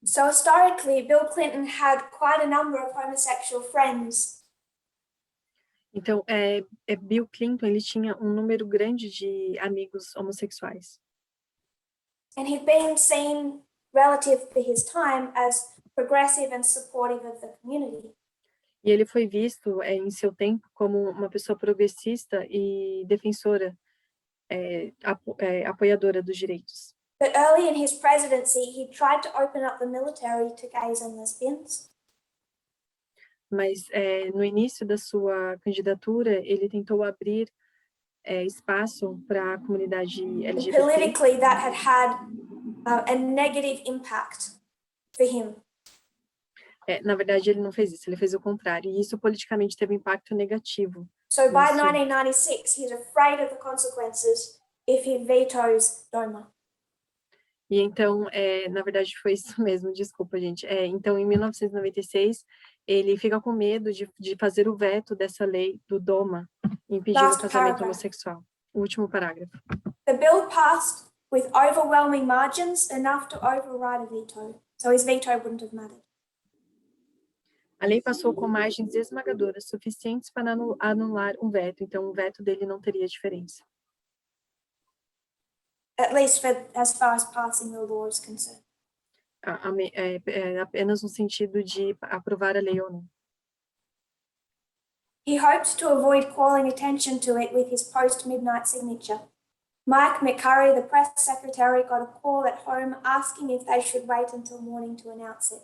So historically, Bill Clinton had quite a number of homosexual friends. Então, Bill Clinton, ele tinha um número grande de amigos homossexuais. And he'd been seen, relative to his time, as progressive and supportive of the community. E ele foi visto, em seu tempo, como uma pessoa progressista e defensora, apoiadora dos direitos. But early in his presidency, he tried to open up the military to gays and lesbians. Mas, no início da sua candidatura, ele tentou abrir, espaço para a comunidade And LGBT. politically, that had a negative impact for him. Na verdade, ele não fez isso, ele fez o contrário, e isso politicamente teve impacto negativo. So by Isso. 1996, he's afraid of the consequences if he vetoes DOMA. E então, na verdade foi isso mesmo, desculpa gente. Então em 1996, ele fica com medo de fazer o veto dessa lei do DOMA, impedindo Last o casamento paragraph. homossexual. O último parágrafo. The bill passed with overwhelming margins, enough to override a veto. So his veto wouldn't have mattered. A lei passou com margens esmagadoras suficientes para anular um veto, então o veto dele não teria diferença. At least for as far as passing the law is concerned. Apenas no sentido de aprovar a lei ou não. He hoped to avoid calling attention to it with his post-midnight signature. Mike McCurry, the press secretary, got a call at home asking if they should wait until morning to announce it.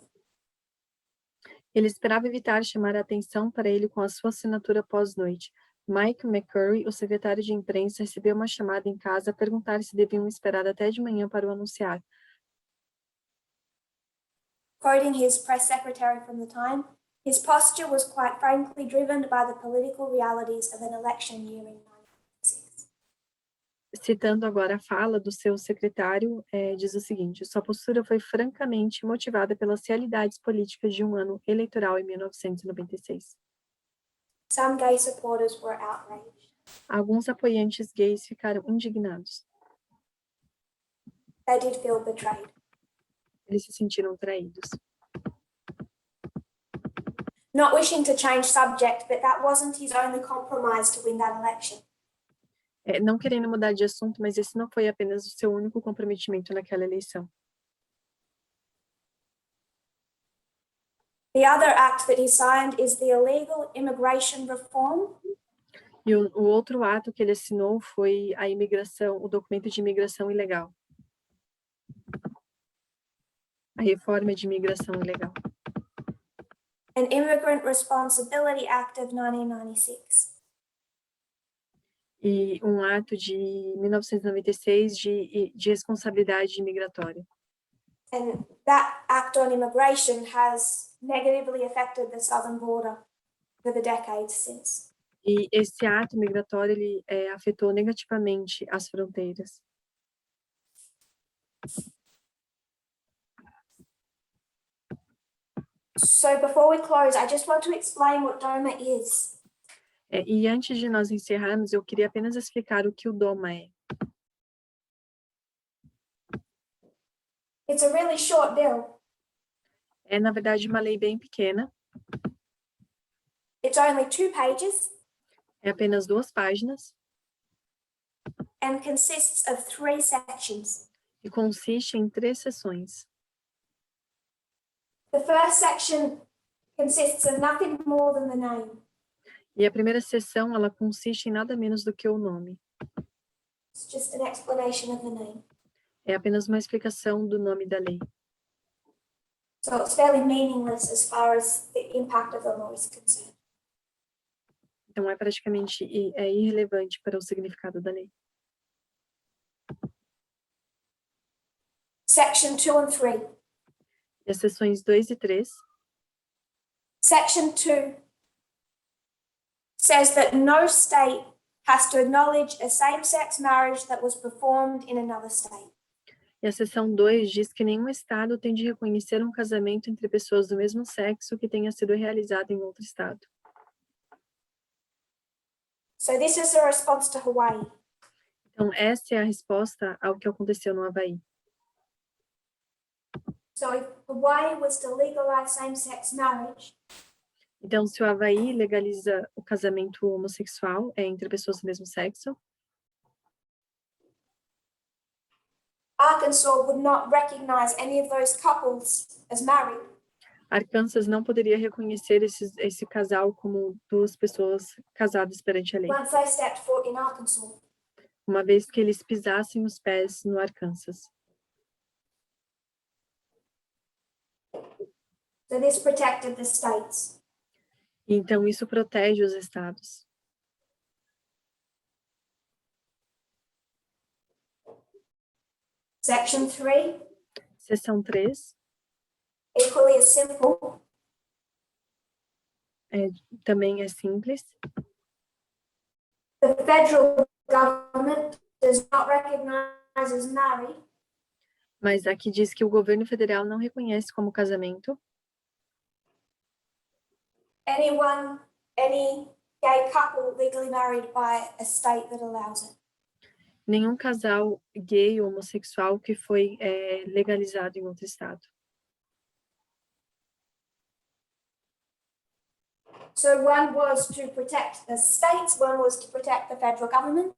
Ele esperava evitar chamar a atenção para ele com a sua assinatura pós-noite. Mike McCurry, o secretário de imprensa, recebeu uma chamada em casa a perguntar se deviam esperar até de manhã para o anunciar. Quoting his press secretary from the time, his posture was quite frankly driven by the political realities of an election year in 1996. Citando agora a fala do seu secretário, diz o seguinte: sua postura foi francamente motivada pelas realidades políticas de um ano eleitoral em 1996. Some gay supporters were outraged. Alguns apoiantes gays ficaram indignados. They did feel betrayed. Eles se sentiram traídos. Not wishing to change subject, but that wasn't his only compromise to win that election. Não querendo mudar de assunto, mas esse não foi apenas o seu único comprometimento naquela eleição. The other act that he signed is the illegal immigration reform. E o outro ato que ele assinou foi a imigração, o documento de imigração ilegal. A reforma de imigração ilegal. An Immigrant Responsibility Act of 1996. E um ato de 1996 de responsabilidade imigratória. And that act on immigration has negatively affected the southern border for the decades since. E esse ato migratório, ele afetou negativamente as fronteiras. So before we close, I just want to explain what DOMA is. E antes de nós encerrarmos, eu queria apenas explicar o que o DOMA é. It's a really short bill. É, na verdade, uma lei bem pequena. It's only 2 pages É apenas 2 páginas. and consists of 3 sections. E consiste em 3 seções. The first section consists of nothing more than the name. E a primeira seção, ela consiste em nada menos do que o nome. It's just an explanation of the name. É apenas uma explicação do nome da lei. So it's fairly meaningless as far as the impact of the law is concerned. Então, é praticamente irrelevante para o significado da lei. Section 2 and 3. E as seções 2 e 3. Section 2 says that no state has to acknowledge a same-sex marriage that was performed in another state. E a seção 2 diz que nenhum estado tem de reconhecer um casamento entre pessoas do mesmo sexo que tenha sido realizado em outro estado. So this is a response to Hawaii. Então, essa é a resposta ao que aconteceu no Havaí. So if Hawaii was to legalize same-sex marriage, Então, se o Havaí legaliza o casamento homossexual entre pessoas do mesmo sexo, Arkansas would not recognize any of those couples as married. Arkansas não poderia reconhecer esse casal como duas pessoas casadas perante a lei, once they stepped foot in Arkansas. uma vez que eles pisassem os pés no Arkansas. So this protected the states. E então isso protege os estados. Section 3, Seção 3, equally as simple. também é simples. The federal government does not recognize as married Mas aqui diz que o governo federal não reconhece como casamento any gay couple legally married by a state that allows it. nenhum casal gay ou homossexual que foi legalizado em outro estado. So one was to protect the states, one was to protect the federal government.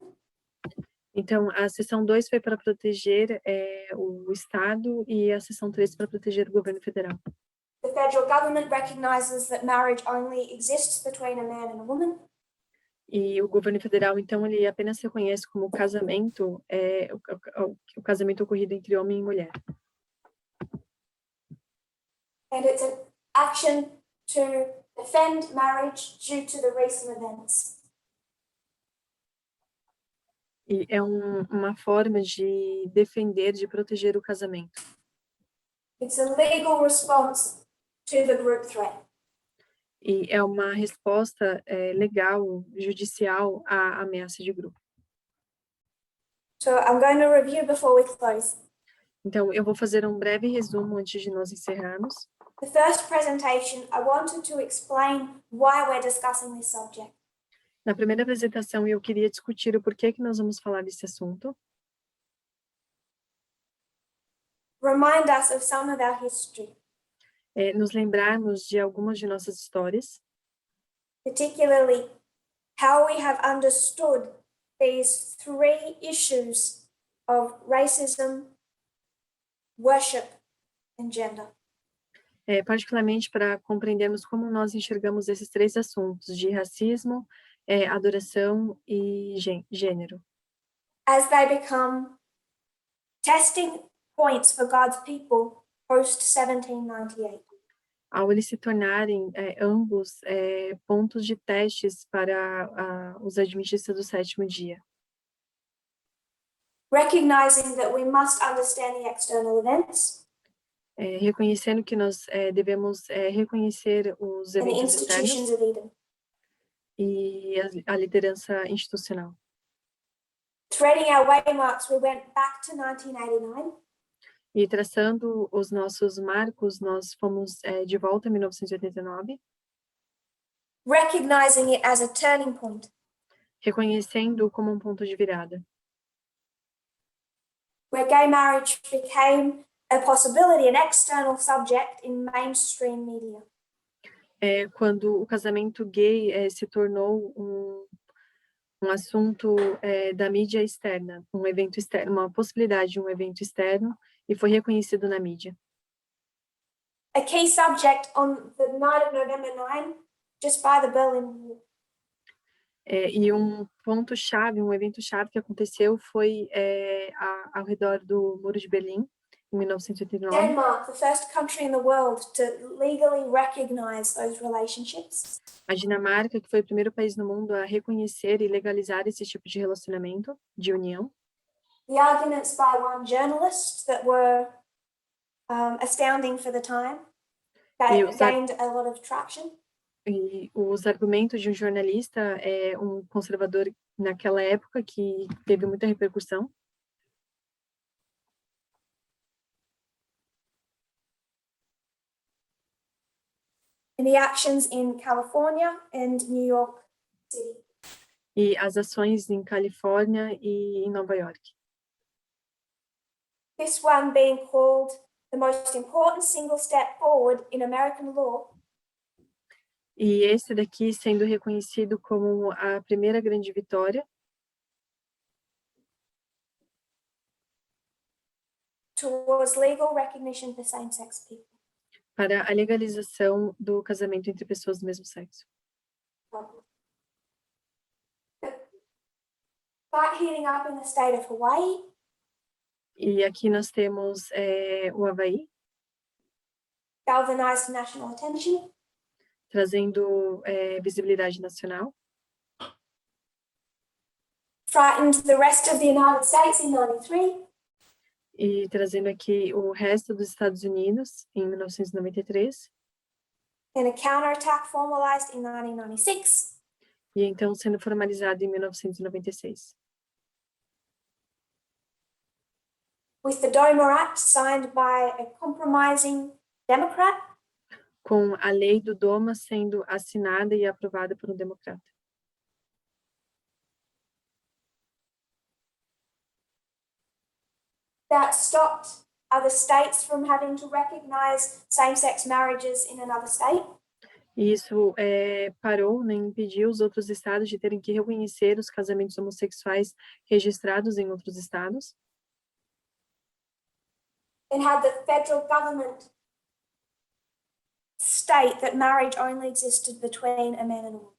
Então, a seção 2 foi para proteger o estado e a seção 3 para proteger o governo federal. The federal government recognizes that marriage only exists between a man and a woman. E o governo federal, então, ele apenas reconhece como casamento o casamento ocorrido entre homem e mulher. And it's an action to defend marriage due to the recent events. E é uma forma de defender, de proteger o casamento. It's a legal response to the group threat. E é uma resposta legal, judicial à ameaça de grupo. So I'm going to review before we close. Então, eu vou fazer um breve resumo antes de nós encerrarmos. The first presentation, I wanted to explain why we're discussing this subject. Na primeira apresentação, eu queria discutir o porquê que nós vamos falar desse assunto. Remind us of some of our history, Nos lembrarmos de algumas de nossas histórias, particularly how we have understood these three issues of racism, worship, and gender. particularmente para compreendermos como nós enxergamos esses três assuntos de racismo, adoração e gênero, As they become testing points for God's people post 1798. ao eles se tornarem ambos pontos de testes para os adventistas do sétimo dia. Recognizing that we must understand the external events Reconhecendo que nós devemos reconhecer os and the eventos externos institutions of Eden. e a liderança institucional. Threading our waymarks, we went back to 1989. E traçando os nossos marcos, nós fomos de volta a 1989, Recognizing it as a turning point. reconhecendo como um ponto de virada, Where gay marriage became a possibility, an external subject in mainstream media. quando o casamento gay se tornou um assunto da mídia externa, um evento externo, uma possibilidade de um evento externo, e foi reconhecido na mídia. A key subject on the night of November 9, just by the Berlin Wall. E um ponto-chave, um evento-chave que aconteceu foi ao redor do Muro de Berlim, em 1989. Denmark, the first country in the world to legally recognize those relationships. A Dinamarca, que foi o primeiro país no mundo a reconhecer e legalizar esse tipo de relacionamento, de união. The arguments by one journalist that were astounding for the time gained a lot of traction. E os argumentos de um jornalista, um conservador naquela época, que teve muita repercussão. And the actions in California and New York City. E as ações em Califórnia e em Nova York. This one being called the most important single step forward in American law. E esse daqui sendo reconhecido como a primeira grande vitória Towards legal recognition for same-sex people. para a legalização do casamento entre pessoas do mesmo sexo. Fight heating up in the state of Hawaii, E aqui nós temos o Havaí, galvanized national attention, trazendo visibilidade nacional, frightened the rest of the United States in 93, e trazendo aqui o resto dos Estados Unidos em 1993, and a counterattack formalized in 1996. e então sendo formalizado em 1996. With the DOMA Act signed by a compromising Democrat, Com a lei do Doma sendo assinada e aprovada por um democrata. that stopped other states from having to recognize same-sex marriages in another state. E isso parou, né, impediu os outros estados de terem que reconhecer os casamentos homossexuais registrados em outros estados. And had the federal government state that marriage only existed between a man and a woman.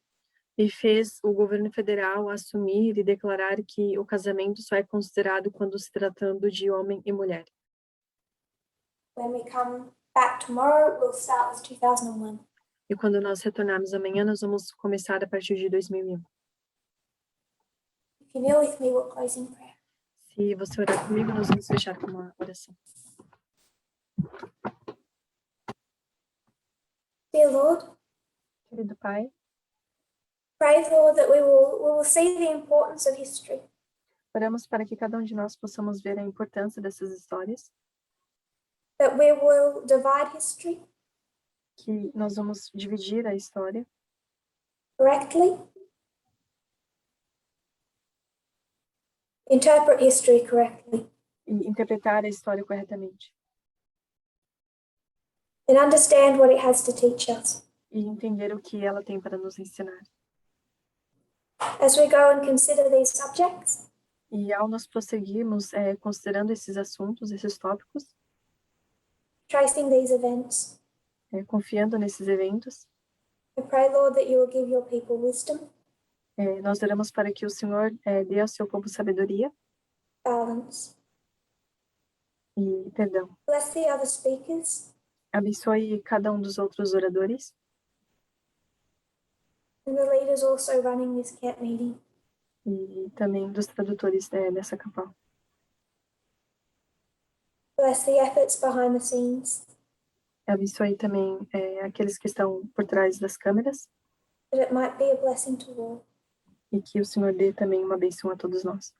E fez o governo federal assumir e declarar que o casamento só é considerado quando se tratando de homem e mulher. When we come back tomorrow, we'll start with 2001. E quando nós retornarmos amanhã, nós vamos começar a partir de 2001. If you kneel with me, we'll close in prayer. Se você orar comigo, nós vamos fechar com uma oração. Dear Lord, Querido Pai, pray, Lord, that we will see the importance of history, oramos para que cada um de nós possamos ver a importância dessas histórias, that we will divide history que nós vamos dividir a história correctly, interpret history correctly, e interpretar a história corretamente. and understand what it has to teach us. E entender o que ela tem para nos ensinar. As we go and consider these subjects, E ao nós prosseguirmos considerando esses assuntos, esses tópicos, tracing these events, confiando nesses eventos, I pray, Lord, that you will give your people wisdom, nós oramos para que o Senhor dê ao seu povo sabedoria balance. e perdão. Bless the other speakers, Abençoe cada um dos outros oradores and the leaders also running this camp meeting. e também dos tradutores dessa Campal. Bless the efforts behind the scenes, Abençoe também aqueles que estão por trás das câmeras that it might be a blessing to all. e que o Senhor dê também uma bênção a todos nós.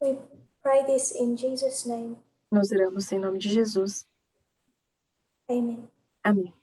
We pray this in Jesus' name. Nós oramos em nome de Jesus. Amen. Amém.